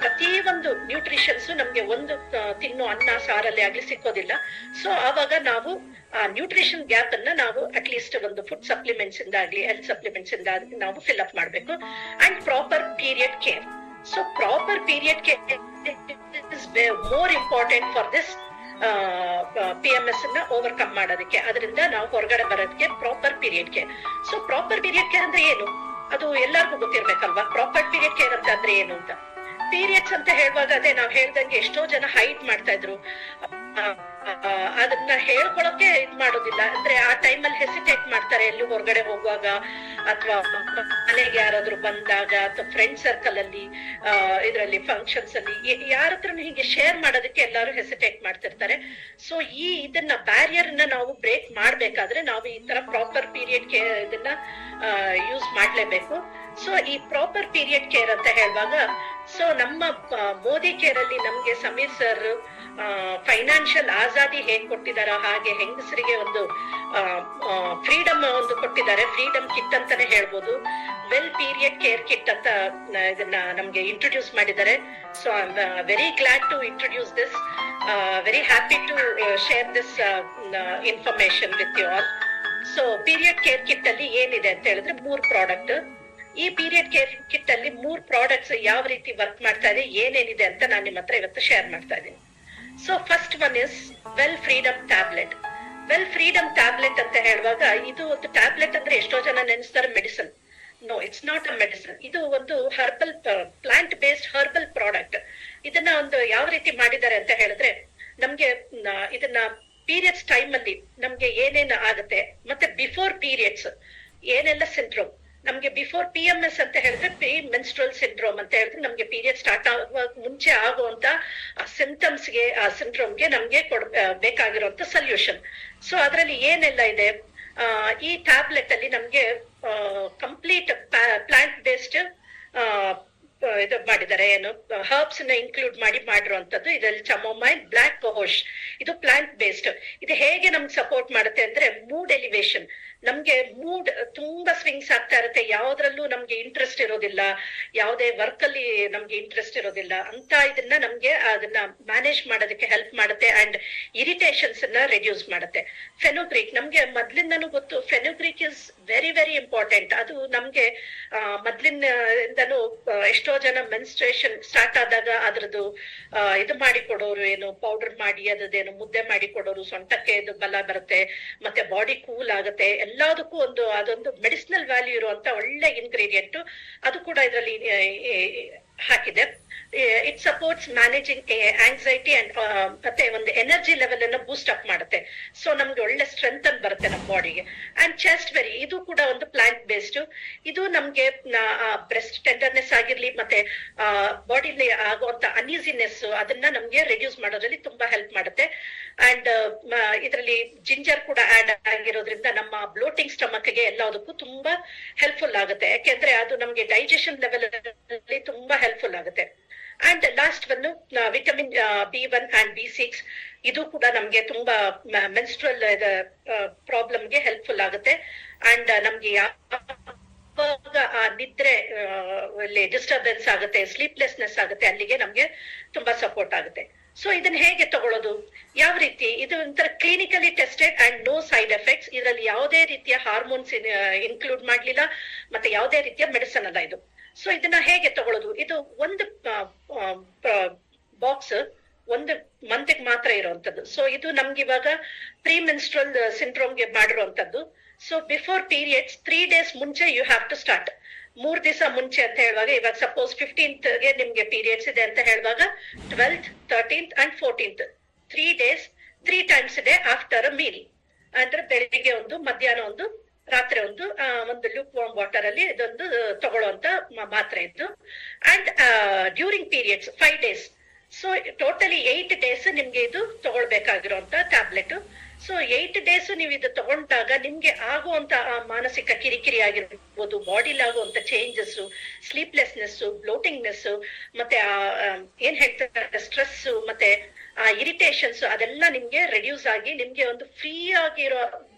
ಪ್ರತಿ ಒಂದು ನ್ಯೂಟ್ರಿಷನ್ಸ್ ನಮ್ಗೆ ಒಂದು ತಿನ್ನೋ ಅನ್ನ ಸಾರಲ್ಲಿ ಆಗ್ಲಿ ಸಿಕ್ಕೋದಿಲ್ಲ. ಸೊ ಆವಾಗ ನಾವು ಆ ನ್ಯೂಟ್ರಿಷನ್ ಗ್ಯಾಪ್ ಅನ್ನ ನಾವು ಅಟ್ಲೀಸ್ಟ್ ಒಂದು ಫುಡ್ ಸಪ್ಲಿಮೆಂಟ್ಸ್ ಇಂದ ಆಗ್ಲಿ, ಹೆಲ್ತ್ ಸಪ್ಲಿಮೆಂಟ್ಸ್ ಇಂದ ನಾವು ಫಿಲ್ ಅಪ್ ಮಾಡ್ಬೇಕು. And proper period care. So proper period care is more important for this PMS ಅನ್ನ ಓವರ್ಕಮ್ ಮಾಡೋದಕ್ಕೆ, ಅದರಿಂದ ನಾವು ಹೊರಗಡೆ ಬರೋದಕ್ಕೆ proper period care. So proper period care ಅಂದ್ರೆ ಏನು, ಅದು ಎಲ್ಲರಿಗೂ ಗೊತ್ತಿರ್ಬೇಕಲ್ವಾ. ಪ್ರಾಪರ್ ಪೀರಿಯಡ್ ಕೇರ್ ಅಂತ ಅಂದ್ರೆ ಏನು ಅಂತ. ಪೀರಿಯಡ್ಸ್ ಅಂತ ಹೇಳುವಾಗ ಅದೇ ನಾವ್ ಹೇಳ್ದಂಗೆ ಎಷ್ಟೋ ಜನ ಹೈಡ್ ಮಾಡ್ತಾ ಇದ್ರು, ಅದನ್ನ ಹೇಳ್ಕೊಳಕ್ಕೆ ಇದ್ ಮಾಡೋದಿಲ್ಲ. ಅಂದ್ರೆ ಆ ಟೈಮಲ್ಲಿ ಹೆಸಿಟೇಟ್ ಮಾಡ್ತಾರೆ ಎಲ್ಲಿ ಹೊರಗಡೆ ಹೋಗುವಾಗ, ಅಥವಾ ಮನೆಗೆ ಯಾರಾದ್ರೂ ಬಂದಾಗ, ಅಥವಾ ಫ್ರೆಂಡ್ ಸರ್ಕಲ್ ಅಲ್ಲಿ, ಇದ್ರಲ್ಲಿ ಫಂಕ್ಷನ್ಸ್ ಅಲ್ಲಿ ಯಾರ ಹತ್ರನು ಹೀಗೆ ಶೇರ್ ಮಾಡೋದಕ್ಕೆ ಎಲ್ಲಾರು ಹೆಸಿಟೇಟ್ ಮಾಡ್ತಿರ್ತಾರೆ. ಸೊ ಇದನ್ನ ಬ್ಯಾರಿಯರ್ ನ ನಾವು ಬ್ರೇಕ್ ಮಾಡ್ಬೇಕಾದ್ರೆ ನಾವು ಈ ತರ ಪ್ರಾಪರ್ ಪೀರಿಯಡ್ ಕೇರ್ ಇದನ್ನ ಯೂಸ್ ಮಾಡ್ಲೇಬೇಕು. ಸೊ ಈ ಪ್ರಾಪರ್ ಪೀರಿಯಡ್ ಕೇರ್ ಅಂತ ಹೇಳುವಾಗ, ಸೊ ನಮ್ಮ ಮೋದಿ ಕೇರ್ ಅಲ್ಲಿ ನಮ್ಗೆ ಸಮೀರ್ ಸರ್ ಫೈನಾನ್ಷಿಯಲ್ ಆಜಾದಿ ಹೇಗ್ ಕೊಟ್ಟಿದಾರ, ಹಾಗೆ ಹೆಂಗಸರಿಗೆ ಒಂದು ಫ್ರೀಡಮ್ ಒಂದು ಕೊಟ್ಟಿದ್ದಾರೆ. ಫ್ರೀಡಮ್ ಕಿಟ್ ಅಂತಾನೆ ಹೇಳ್ಬೋದು. ವೆಲ್ ಪೀರಿಯಡ್ ಕೇರ್ ಕಿಟ್ ಅಂತ ಇದನ್ನ ನಮ್ಗೆ ಇಂಟ್ರೊಡ್ಯೂಸ್ ಮಾಡಿದ್ದಾರೆ. So I am very glad to introduce this, very happy to share this information with you all. So period care kit ಅಲ್ಲಿ ಏನಿದೆ ಅಂತ ಹೇಳಿದ್ರೆ 3 ಪ್ರಾಡಕ್ಟ್. ಈ ಪೀರಿಯಡ್ ಕೇರ್ ಕಿಟ್ ಅಲ್ಲಿ 3 ಪ್ರಾಡಕ್ಟ್ಸ್ ಯಾವ ರೀತಿ ವರ್ಕ್ ಮಾಡ್ತಾ ಇದೆ, ಏನೇನಿದೆ ಅಂತ ನಾನು ನಿಮ್ಮ ಹತ್ರ ಇವತ್ತು ಶೇರ್ ಮಾಡ್ತಾ ಇದ್ದೀನಿ. So first one is well freedom tablet. Well freedom tablet ಅಂತ ಹೇಳುವಾಗ, ಇದು ಒಂದು ಟ್ಯಾಬ್ಲೆಟ್ ಅಂದ್ರೆ ಎಷ್ಟೋ ಜನ ನೆನೆಸ್ತಾರೆ medicine. No, it's not a medicine. ಇದು ಒಂದು herbal, plant based herbal product. ಇದನ್ನ ಒಂದು ಯಾವ ರೀತಿ ಮಾಡಿದ್ದಾರೆ ಅಂತ ಹೇಳಿದ್ರೆ, ನಮ್ಗೆ ಇದನ್ನ ಪೀರಿಯಡ್ಸ್ ಟೈಮ್ ಅಲ್ಲಿ ನಮ್ಗೆ ಏನೇನು ಆಗುತ್ತೆ, ಮತ್ತೆ ಬಿಫೋರ್ ಪೀರಿಯಡ್ಸ್ ಏನೆಲ್ಲ ಸಿಂಡ್ರೋಮ್ ನಮ್ಗೆ, ಬಿಫೋರ್ PMS ಅಂತ ಹೇಳಿದ್ರೆ ಪ್ರೀ ಮೆನ್ಸ್ಟ್ರಲ್ ಸಿಂಡ್ರೋಮ್ ಅಂತ ಹೇಳಿದ್ರೆ ನಮ್ಗೆ ಪೀರಿಯಡ್ ಸ್ಟಾರ್ಟ್ ಆಗುವ ಮುಂಚೆ ಆಗುವಂತ ಸಿಂಪ್ಟಮ್ಸ್ಗೆ, ಆ ಸಿಂಡ್ರೋಮ್ಗೆ ನಮ್ಗೆ ಬೇಕಾಗಿರುವಂತ ಸೊಲ್ಯೂಷನ್. ಸೊ ಅದರಲ್ಲಿ ಏನೆಲ್ಲ ಇದೆ, ಈ ಟ್ಯಾಬ್ಲೆಟ್ ಅಲ್ಲಿ ನಮ್ಗೆ ಕಂಪ್ಲೀಟ್ ಪ್ಲಾಂಟ್ ಬೇಸ್ಡ್ ಇದು ಮಾಡಿದ್ದಾರೆ. ಏನು ಹರ್ಬ್ಸ್ ನ ಇನ್ಕ್ಲೂಡ್ ಮಾಡಿರುವಂತದ್ದು. ಇದರಲ್ಲಿ ಚಮೋಮೈಲ್, ಬ್ಲಾಕ್ ಕೋಹೋಶ್, ಇದು ಪ್ಲಾಂಟ್ ಬೇಸ್ಡ್. ಇದು ಹೇಗೆ ನಮ್ಗೆ ಸಪೋರ್ಟ್ ಮಾಡುತ್ತೆ ಅಂದ್ರೆ, ಮೂಡ್ ಎಲಿವೇಶನ್. ನಮ್ಗೆ ಮೂಡ್ ತುಂಬಾ ಸ್ವಿಂಗ್ಸ್ ಆಗ್ತಾ ಇರುತ್ತೆ, ಯಾವ್ದ್ರಲ್ಲೂ ನಮ್ಗೆ ಇಂಟ್ರೆಸ್ಟ್ ಇರೋದಿಲ್ಲ, ಯಾವುದೇ ವರ್ಕ್ ಅಲ್ಲಿ ನಮ್ಗೆ ಇಂಟ್ರೆಸ್ಟ್ ಇರೋದಿಲ್ಲ ಅಂತ ಇದನ್ನ ನಮ್ಗೆ ಅದನ್ನ ಮ್ಯಾನೇಜ್ ಮಾಡೋದಕ್ಕೆ ಹೆಲ್ಪ್ ಮಾಡುತ್ತೆ. ಅಂಡ್ ಇರಿಟೇಷನ್ಸ್ ಅನ್ನ ರೆಡ್ಯೂಸ್ ಮಾಡುತ್ತೆ. ಫೆನುಗ್ರೀಕ್ ನಮ್ಗೆ ಮೊದ್ಲಿಂದನೂ ಗೊತ್ತು, ಫೆನುಗ್ರೀಕ್ ಇಸ್ ವೆರಿ ವೆರಿ ಇಂಪಾರ್ಟೆಂಟ್. ಅದು ನಮ್ಗೆ ಮೊದ್ಲಿಂದನೂ ಎಷ್ಟೋ ಜನ ಮೆನ್ಸ್ಟ್ರೇಷನ್ ಸ್ಟಾರ್ಟ್ ಆದಾಗ ಅದ್ರದ್ದು ಇದು ಮಾಡಿ ಕೊಡೋರು, ಏನು ಪೌಡರ್ ಮಾಡಿ ಅದೇನು ಮುದ್ದೆ ಮಾಡಿ ಕೊಡೋರು, ಸೊಂಟಕ್ಕೆ ಇದು ಬಲ ಬರುತ್ತೆ, ಮತ್ತೆ ಬಾಡಿ ಕೂಲ್ ಆಗುತ್ತೆ. ಎಲ್ಲದಕ್ಕೂ ಅದೊಂದು ಮೆಡಿಸಿನಲ್ ವ್ಯಾಲ್ಯೂ ಇರುವಂತ ಒಳ್ಳೆ ಇಂಗ್ರೀಡಿಯೆಂಟ್. ಅದು ಕೂಡ ಇದರಲ್ಲಿ ಹಾಕಿದೆ. It supports managing anxiety and ಮತ್ತೆ ಒಂದು ಎನರ್ಜಿ ಲೆವೆಲ್ ಅನ್ನ ಬೂಸ್ಟ್ ಅಪ್ ಮಾಡುತ್ತೆ. ಸೊ ನಮ್ಗೆ ಒಳ್ಳೆ ಸ್ಟ್ರೆಂತ್ ಅನ್ ಬರುತ್ತೆ ನಮ್ಮ ಬಾಡಿಗೆ. ಅಂಡ್ ಚೆಸ್ಟ್ ಬೆರಿ, ಇದು ಕೂಡ ಒಂದು ಪ್ಲಾಂಟ್ ಬೇಸ್ಡ್. ಇದು ನಮ್ಗೆ ಬ್ರೆಸ್ಟ್ ಟೆಂಡರ್ನೆಸ್ ಆಗಿರ್ಲಿ, ಮತ್ತೆ ಬಾಡಿಲಿ ಆಗುವಂತ ಅನ್ಈಸಿನೆಸ್ ಅದನ್ನ ನಮ್ಗೆ ರೆಡ್ಯೂಸ್ ಮಾಡೋದ್ರಲ್ಲಿ ತುಂಬಾ ಹೆಲ್ಪ್ ಮಾಡುತ್ತೆ. ಅಂಡ್ ಇದರಲ್ಲಿ ಜಿಂಜರ್ ಕೂಡ ಆಡ್ ಆಗಿರೋದ್ರಿಂದ ನಮ್ಮ ಬ್ಲೋಟಿಂಗ್ ಸ್ಟಮಕ್ಗೆ ಎಲ್ಲದಕ್ಕೂ ತುಂಬಾ ಹೆಲ್ಪ್ಫುಲ್ ಆಗುತ್ತೆ. ಯಾಕೆಂದ್ರೆ ಅದು ನಮ್ಗೆ ಡೈಜೆಷನ್ ಲೆವೆಲ್ ಅಲ್ಲಿ ತುಂಬಾ ಹೆಲ್ಪ್ಫುಲ್ ಆಗುತ್ತೆ. ಅಂಡ್ ಲಾಸ್ಟ್ ಒಂದು ವಿಟಮಿನ್ B1 ಅಂಡ್ B6, ಇದು ಕೂಡ ನಮ್ಗೆ ತುಂಬಾ ಮೆನ್ಸ್ಟ್ರಲ್ ಪ್ರಾಬ್ಲಮ್ಗೆ ಹೆಲ್ಪ್ಫುಲ್ ಆಗುತ್ತೆ. ಅಂಡ್ ನಮ್ಗೆ ಯಾವಾಗ ಆ ನಿದ್ರೆ ಡಿಸ್ಟರ್ಬೆನ್ಸ್ ಆಗುತ್ತೆ, ಸ್ಲೀಪ್ಲೆಸ್ನೆಸ್ ಆಗುತ್ತೆ, ಅಲ್ಲಿಗೆ ನಮ್ಗೆ ತುಂಬಾ ಸಪೋರ್ಟ್ ಆಗುತ್ತೆ. ಸೊ ಇದನ್ನ ಹೇಗೆ ತಗೊಳ್ಳೋದು, ಯಾವ ರೀತಿ, ಇದು ಒಂಥರ clinically tested and no side effects. ಇದರಲ್ಲಿ ಯಾವುದೇ ರೀತಿಯ ಹಾರ್ಮೋನ್ಸ್ ಇನ್ಕ್ಲೂಡ್ ಮಾಡ್ಲಿಲ್ಲ, ಮತ್ತೆ ಯಾವುದೇ ರೀತಿಯ ಮೆಡಿಸನ್ ಅಲ್ಲ ಇದು. ಸೊ ಇದನ್ನ ಹೇಗೆ ತಗೊಳ್ಳೋದು, ಇದು ಒಂದು ಬಾಕ್ಸ್ ಒಂದು ಮಂತ್ಗೆ ಮಾತ್ರ ಇರುವಂತದ್ದು. ಸೊ ಇದು ನಮ್ಗೆ ಇವಾಗ ಪ್ರೀ ಮೆನ್ಸ್ಟ್ರಲ್ ಸಿಂಡ್ರೋಮ್ಗೆ ಮಾಡಿರುವಂತದ್ದು. ಸೊ ಬಿಫೋರ್ ಪೀರಿಯಡ್ಸ್ 3 days ಮುಂಚೆ ಯು ಹ್ಯಾವ್ ಟು ಸ್ಟಾರ್ಟ್. 3 ದಿವಸ ಮುಂಚೆ ಅಂತ ಹೇಳುವಾಗ, ಇವಾಗ ಸಪೋಸ್ 15th ಗೆ ನಿಮ್ಗೆ ಪೀರಿಯಡ್ಸ್ ಇದೆ ಅಂತ ಹೇಳುವಾಗ 12th, 13th and 14th 3 days 3 times a day after a meal. ಅಂದ್ರೆ ಬೆಳಿಗ್ಗೆ ಒಂದು, ಮಧ್ಯಾಹ್ನ ಒಂದು, ರಾತ್ರಿ ಒಂದು ಲೂಕ್ ವಾರ್ಮ್ ವಾಟರ್ ಅಲ್ಲಿ ಇದೊಂದು ತಗೊಳ್ಳುವಂತ ಮಾತ್ರೆ ಇದ್ದು. And during periods 5 days. So totally 8 days ನಿಮ್ಗೆ ಇದು ತಗೊಳ್ಬೇಕಾಗಿರುವಂತ ಟ್ಯಾಬ್ಲೆಟ್. ಸೊ 8 days ನೀವು ಇದು ತಗೊಂಡಾಗ ನಿಮ್ಗೆ ಆಗುವಂತ ಮಾನಸಿಕ ಕಿರಿಕಿರಿ ಆಗಿರ್ಬೋದು, ಬಾಡಿಲಿ ಆಗುವಂತ ಚೇಂಜಸ್, ಸ್ಲೀಪ್ಲೆಸ್ನೆಸ್, ಬ್ಲೋಟಿಂಗ್ನೆಸ್, ಮತ್ತೆ ಏನ್ ಹೇಳ್ತಾರೆ ಸ್ಟ್ರೆಸ್, ಮತ್ತೆ ಆ ಇರಿಟೇಷನ್ಸ್ ಅದೆಲ್ಲ ನಿಮ್ಗೆ ರೆಡ್ಯೂಸ್ ಆಗಿ ನಿಮ್ಗೆ ಒಂದು ಫ್ರೀ ಆಗಿರೋ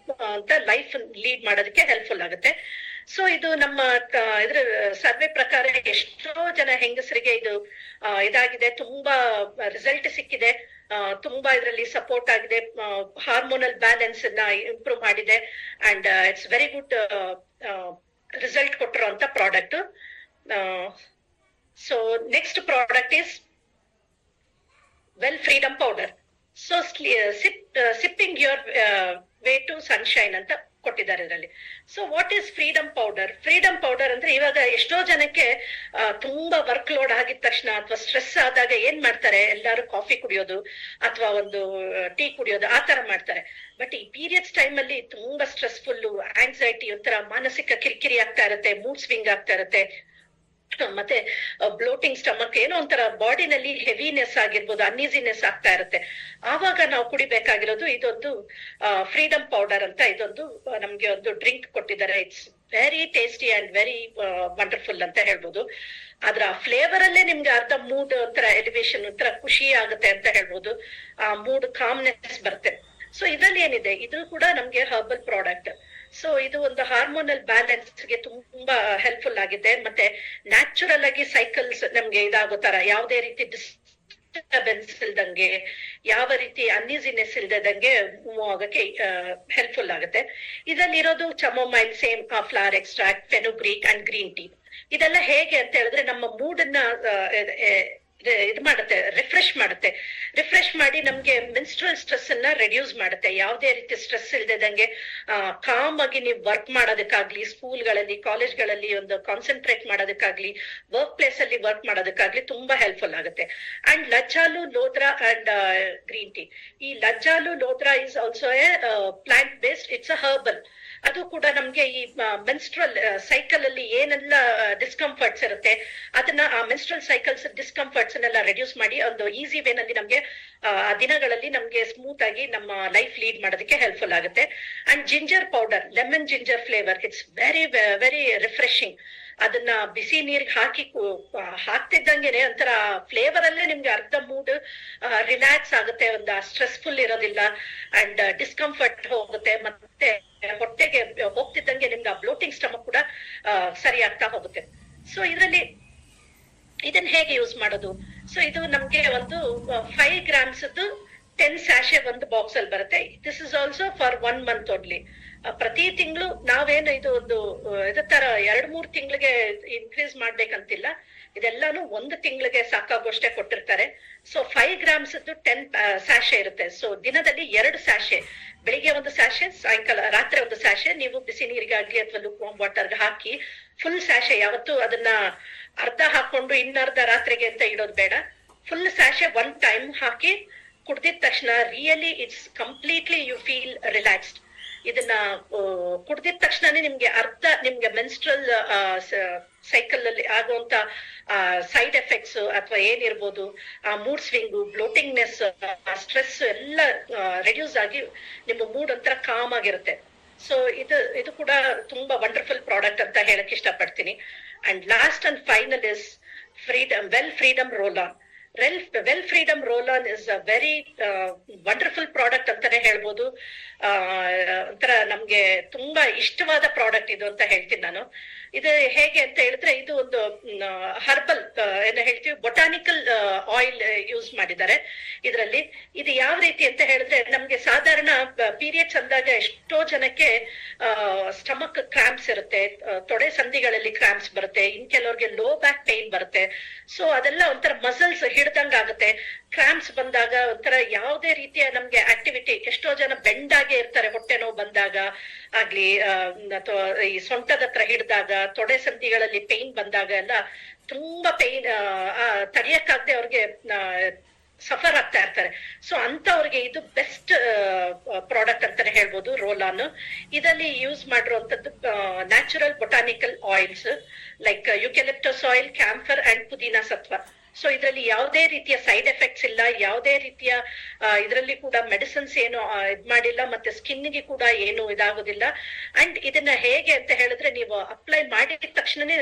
ಅಂತ ಲೈಫ್ ಲೀಡ್ ಮಾಡೋದಕ್ಕೆ ಹೆಲ್ಪ್ಫುಲ್ ಆಗುತ್ತೆ. ಸೊ ಇದು ನಮ್ಮ ಇದ್ರ ಸರ್ವೆ ಪ್ರಕಾರ ಎಷ್ಟೋ ಜನ ಹೆಂಗಸರಿಗೆ ಇದು ಇದಾಗಿದೆ, ತುಂಬಾ ರಿಸಲ್ಟ್ ಸಿಕ್ಕಿದೆ, ತುಂಬಾ ಇದರಲ್ಲಿ ಸಪೋರ್ಟ್ ಆಗಿದೆ, ಹಾರ್ಮೋನಲ್ ಬ್ಯಾಲೆನ್ಸ್ ನ ಇಂಪ್ರೂವ್ ಮಾಡಿದೆ and it's very good result ಕೊಟ್ಟಿರುವಂತ product. So next product is well freedom powder. So sipping your way to sunshine ಅಂತ ಕೊಟ್ಟಿದ್ದಾರೆ ಇದರಲ್ಲಿ. So what is freedom powder? Freedom powder ಅಂದ್ರೆ ಇವಾಗ ಎಷ್ಟೋ ಜನಕ್ಕೆ ತುಂಬಾ ವರ್ಕ್ ಲೋಡ್ ಆಗಿದ ತಕ್ಷಣ ಅಥವಾ ಸ್ಟ್ರೆಸ್ ಆದಾಗ ಏನ್ ಮಾಡ್ತಾರೆ, ಎಲ್ಲಾರು ಕಾಫಿ ಕುಡಿಯೋದು ಅಥವಾ ಒಂದು ಟೀ ಕುಡಿಯೋದು ಆ ತರ ಮಾಡ್ತಾರೆ. ಬಟ್ ಈ ಪೀರಿಯಡ್ಸ್ ಟೈಮ್ ಅಲ್ಲಿ ತುಂಬಾ ಸ್ಟ್ರೆಸ್ಫುಲ್, ಆಂಗ್ಸೈಟಿ, ಒಂಥರ ಮಾನಸಿಕ ಕಿರಿಕಿರಿ ಆಗ್ತಾ ಇರುತ್ತೆ, ಮೂಡ್ ಸ್ವಿಂಗ್ ಆಗ್ತಾ ಇರುತ್ತೆ, ಮತ್ತೆ ಬ್ಲೋಟಿಂಗ್ ಸ್ಟಮಕ್, ಏನೋ ಒಂಥರ ಬಾಡಿನಲ್ಲಿ ಹೆವಿನೆಸ್ ಆಗಿರ್ಬೋದು, ಅನ್ಈಸಿನೆಸ್ ಆಗ್ತಾ ಇರುತ್ತೆ. ಆವಾಗ ನಾವು ಕುಡಿಬೇಕಾಗಿರೋದು ಇದೊಂದು ಫ್ರೀಡಮ್ ಪೌಡರ್ ಅಂತ ಇದೊಂದು ನಮ್ಗೆ ಒಂದು ಡ್ರಿಂಕ್ ಕೊಟ್ಟಿದ್ದಾರೆ. It's very tasty and very wonderful ಅಂತ ಹೇಳ್ಬೋದು. ಅದ್ರ ಫ್ಲೇವರ್ ಅಲ್ಲೇ ನಿಮ್ಗೆ ಅರ್ಧ ಮೂಡ್ ಒಂಥರ ಎಲಿವೇಶನ್, ಒಂಥರ ಖುಷಿ ಆಗುತ್ತೆ ಅಂತ ಹೇಳ್ಬೋದು, ಆ ಮೂಡ್ ಕಾಮ್ನೆಸ್ ಬರುತ್ತೆ. ಸೊ ಇದ್ರಲ್ಲಿ ಏನಿದೆ, ಇದು ಕೂಡ ನಮ್ಗೆ ಹರ್ಬಲ್ ಪ್ರಾಡಕ್ಟ್. ಸೊ ಇದು ಒಂದು ಹಾರ್ಮೋನಲ್ ಬ್ಯಾಲೆನ್ಸ್ ಗೆ ತುಂಬಾ ಹೆಲ್ಪ್ಫುಲ್ ಆಗಿದೆ. ಮತ್ತೆ ನ್ಯಾಚುರಲ್ ಆಗಿ ಸೈಕಲ್ಸ್ ನಮ್ಗೆ ಇದಾಗೋ ತರ, ಯಾವುದೇ ರೀತಿ ಡಿಸ್ಟರ್ಬೆನ್ಸ್ ಇಲ್ದಂಗೆ, ಯಾವ ರೀತಿ ಅನ್ಈಸಿನೆಸ್ ಇಲ್ದಂಗೆ ಮೂವ್ ಆಗಕ್ಕೆ ಹೆಲ್ಪ್ಫುಲ್ ಆಗುತ್ತೆ. ಇದರಲ್ಲಿ ಇರೋದು chamomile, same flower extract, fenugreek and green tea. ಇದೆಲ್ಲ ಹೇಗೆ ಅಂತ ಹೇಳಿದ್ರೆ ನಮ್ಮ ಮೂಡ್ ಅನ್ನ ಇದು ಮಾಡುತ್ತೆ, ರಿಫ್ರೆಶ್ ಮಾಡುತ್ತೆ. ರಿಫ್ರೆಶ್ ಮಾಡಿ ನಮ್ಗೆ ಮೆನ್ಸ್ಟ್ರಲ್ ಸ್ಟ್ರೆಸ್ ಅನ್ನ ರೆಡ್ಯೂಸ್ ಮಾಡುತ್ತೆ. ಯಾವುದೇ ರೀತಿ ಸ್ಟ್ರೆಸ್ ಇಲ್ದಂಗೆ ಕಾಮ್ ಆಗಿ ನೀವು ವರ್ಕ್ ಮಾಡೋದಕ್ಕಾಗ್ಲಿ, ಸ್ಕೂಲ್ಗಳಲ್ಲಿ, ಕಾಲೇಜ್ಗಳಲ್ಲಿ ಒಂದು ಕಾನ್ಸಂಟ್ರೇಟ್ ಮಾಡೋದಕ್ಕಾಗ್ಲಿ, ವರ್ಕ್ ಪ್ಲೇಸ್ ಅಲ್ಲಿ ವರ್ಕ್ ಮಾಡೋದಕ್ಕಾಗ್ಲಿ ತುಂಬಾ ಹೆಲ್ಪ್ಫುಲ್ ಆಗುತ್ತೆ. And lajjalu, lodhra and green tea. ಈ lajjalu, lodhra is also a plant based, it's a herbal. ಅದು ಕೂಡ ನಮ್ಗೆ ಈ ಮೆನ್ಸ್ಟ್ರಲ್ ಸೈಕಲ್ ಅಲ್ಲಿ ಏನೆಲ್ಲ ಡಿಸ್ಕಂಫರ್ಟ್ಸ್ ಇರುತ್ತೆ ಅದನ್ನ, ಆ ಮೆನ್ಸ್ಟ್ರಲ್ ಸೈಕಲ್ಸ್ ಡಿಸ್ಕಂಫರ್ಟ್ಸ್ ಅನ್ನೆಲ್ಲ ರೆಡ್ಯೂಸ್ ಮಾಡಿ ಒಂದು ಈಸಿ ವೇ ನಲ್ಲಿ ನಮ್ಗೆ ಆ ದಿನಗಳಲ್ಲಿ ನಮ್ಗೆ ಸ್ಮೂತ್ ಆಗಿ ನಮ್ಮ ಲೈಫ್ ಲೀಡ್ ಮಾಡೋದಕ್ಕೆ ಹೆಲ್ಪ್ಫುಲ್ ಆಗುತ್ತೆ. And ginger powder, lemon ginger flavour, it's very very refreshing. ಅದನ್ನ ಬಿಸಿ ನೀರಿಗೆ ಹಾಕಿ ಹಾಕ್ತಿದ್ದಂಗೆನೆ ಒಂಥರ ಫ್ಲೇವರ್ ಅಲ್ಲೇ ನಿಮ್ಗೆ ಅರ್ಧ ಮೂಡ್ ರಿಲ್ಯಾಕ್ಸ್ ಆಗುತ್ತೆ, ಒಂದು ಸ್ಟ್ರೆಸ್ಫುಲ್ ಇರೋದಿಲ್ಲ ಅಂಡ್ ಡಿಸ್ಕಂಫರ್ಟ್ ಹೋಗುತ್ತೆ. ಮತ್ತೆ ಹೊಟ್ಟೆಗೆ ಹೋಗ್ತಿದ್ದಂಗೆ ನಿಮ್ಗೆ ಬ್ಲೋಟಿಂಗ್ ಸ್ಟಮಕ್ ಕೂಡ ಸರಿ ಆಗ್ತಾ ಹೋಗುತ್ತೆ. ಸೊ ಇದರಲ್ಲಿ ಇದನ್ನ ಹೇಗೆ ಯೂಸ್ ಮಾಡೋದು? ಸೊ ಇದು ನಮ್ಗೆ ಒಂದು 5 grams 10 ಸ್ಯಾಶೆ ಒಂದು ಬಾಕ್ಸ್ ಅಲ್ಲಿ ಬರುತ್ತೆ. This is also for 1 month only. ಪ್ರತಿ ತಿಂಗಳು ನಾವೇನು ಇದು ಒಂದು ಇದೇ ತರ 2-3 ತಿಂಗಳಿಗೆ ಇನ್ಕ್ರೀಸ್ ಮಾಡ್ಬೇಕಂತಿಲ್ಲ. ಇದೆಲ್ಲಾನು 1 ತಿಂಗಳಿಗೆ ಸಾಕಾಗುವಷ್ಟೇ ಕೊಟ್ಟಿರ್ತಾರೆ. ಸೊ 5 grams 10 ಸ್ಯಾಶೆ ಇರುತ್ತೆ. ಸೊ ದಿನದಲ್ಲಿ 2 ಸ್ಯಾಶೆ, ಬೆಳಿಗ್ಗೆ ಒಂದು ಸ್ಯಾಶೆ, ಸಾಯಂಕಾಲ ರಾತ್ರಿ ಒಂದು ಸ್ಯಾಶೆ ನೀವು ಬಿಸಿ ನೀರಿಗಾಗ್ಲಿ ಅಥವಾ ಲುಕ್ ವಾರ್ಮ್ ವಾಟರ್ಗೆ ಹಾಕಿ ಫುಲ್ ಸ್ಯಾಶೆ, ಯಾವತ್ತು ಅದನ್ನ ಅರ್ಧ ಹಾಕೊಂಡು ಇನ್ನರ್ಧ ರಾತ್ರಿಗೆ ಅಂತ ಇಡೋದು ಬೇಡ. ಫುಲ್ ಸ್ಯಾಶೆ 1 time ಹಾಕಿ ಕುಡ್ದಿದ ತಕ್ಷಣ really it's completely you feel relaxed. ಇದನ್ನ ಕುಡ್ದಿದ ತಕ್ಷಣನೇ ನಿಮ್ಗೆ ಅರ್ಧ ನಿಮ್ಗೆ ಮೆನ್ಸ್ಟ್ರಲ್ ಸೈಕಲ್ ಅಲ್ಲಿ ಆಗುವಂತ ಸೈಡ್ ಎಫೆಕ್ಟ್ಸ್ ಅಥವಾ ಏನಿರ್ಬೋದು, ಆ ಮೂಡ್ ಸ್ವಿಂಗು, ಬ್ಲೋಟಿಂಗ್ನೆಸ್, ಸ್ಟ್ರೆಸ್ ಎಲ್ಲ ರೆಡ್ಯೂಸ್ ಆಗಿ ನಿಮ್ಮ ಮೂಡ್ ಒಂಥರ ಕಾಮ್ ಆಗಿರುತ್ತೆ. ಸೊ ಇದು ಕೂಡ ತುಂಬಾ ವಂಡರ್ಫುಲ್ ಪ್ರಾಡಕ್ಟ್ ಅಂತ ಹೇಳಕ್ ಇಷ್ಟಪಡ್ತೀನಿ. And last and final is freedom roll on. Well freedom roll on is a very wonderful product ಅಂತಾನೆ ಹೇಳ್ಬೋದು. ಒಂಥರ ನಮ್ಗೆ ತುಂಬಾ ಇಷ್ಟವಾದ ಪ್ರಾಡಕ್ಟ್ ಇದು ಅಂತ ಹೇಳ್ತೀನಿ ನಾನು. ಇದು ಹೇಗೆ ಅಂತ ಹೇಳಿದ್ರೆ, ಇದು ಒಂದು ಹರ್ಬಲ್ ಏನು ಹೇಳ್ತೀವಿ, ಬೊಟಾನಿಕಲ್ ಆಯಿಲ್ ಯೂಸ್ ಮಾಡಿದ್ದಾರೆ ಇದರಲ್ಲಿ. ಇದು ಯಾವ ರೀತಿ ಅಂತ ಹೇಳಿದ್ರೆ, ನಮ್ಗೆ ಸಾಧಾರಣ ಪೀರಿಯಡ್ಸ್ ಅಂದಾಗ ಎಷ್ಟೋ ಜನಕ್ಕೆ ಸ್ಟಮಕ್ ಕ್ರಾಂಪ್ಸ್ ಇರುತ್ತೆ, ತೊಡೆ ಸಂಧಿಗಳಲ್ಲಿ ಕ್ರಾಂಪ್ಸ್ ಬರುತ್ತೆ, ಇನ್ ಕೆಲವ್ರಿಗೆ ಲೋ ಬ್ಯಾಕ್ ಪೇನ್ ಬರುತ್ತೆ. ಸೊ ಅದೆಲ್ಲ ಒಂಥರ ಮಸಲ್ಸ್ ಹಿಡ್ದಂಗ ಆಗುತ್ತೆ. ಕ್ರಾಂಪ್ಸ್ ಬಂದಾಗ ಒಂಥರ ಯಾವುದೇ ರೀತಿಯ ನಮ್ಗೆ ಆಕ್ಟಿವಿಟಿ, ಎಷ್ಟೋ ಜನ ಬೆಂಡಾಗೆ ಇರ್ತಾರೆ ಹೊಟ್ಟೆ ನೋವು ಬಂದಾಗ ಆಗ್ಲಿ, ಅಥವಾ ಈ ಸೊಂಟದ ಹತ್ರ ಹಿಡ್ದಾಗ, ತೊಡೆ ಸಂಧಿಗಳಲ್ಲಿ ಪೇನ್ ಬಂದಾಗ ಎಲ್ಲ ತುಂಬಾ ಪೇನ್ ತಡೆಯಕ್ಕಾಗದೆ ಅವ್ರಿಗೆ ಸಫರ್ ಆಗ್ತಾ ಇರ್ತಾರೆ. ಸೊ ಅಂತವ್ರಿಗೆ ಇದು ಬೆಸ್ಟ್ ಪ್ರಾಡಕ್ಟ್ ಅಂತಾನೆ ಹೇಳ್ಬೋದು, ರೋಲ್ ಆನ್. ಇದರಲ್ಲಿ ಯೂಸ್ ಮಾಡಿರುವಂತದ್ದು natural botanical oils like eucalyptus oil, camphor and pudina satva. So ಇದರಲ್ಲಿ ಯಾವುದೇ ರೀತಿಯ ಸೈಡ್ ಎಫೆಕ್ಟ್ಸ್ ಇಲ್ಲ, ಯಾವುದೇ ರೀತಿಯ ಇದರಲ್ಲಿ ಕೂಡ ಮೆಡಿಸಿನ್ಸ್ ಏನು ಇದ್ ಮಾಡಿಲ್ಲ, ಮತ್ತೆ ಸ್ಕಿನ್ಗೆ ಕೂಡ ಏನು ಇದಾಗೋದಿಲ್ಲ. ಅಂಡ್ ಇದನ್ನ ಹೇಗೆ ಅಂತ ಹೇಳಿದ್ರೆ, ನೀವು ಅಪ್ಲೈ ಮಾಡಿದ ತಕ್ಷಣನೇ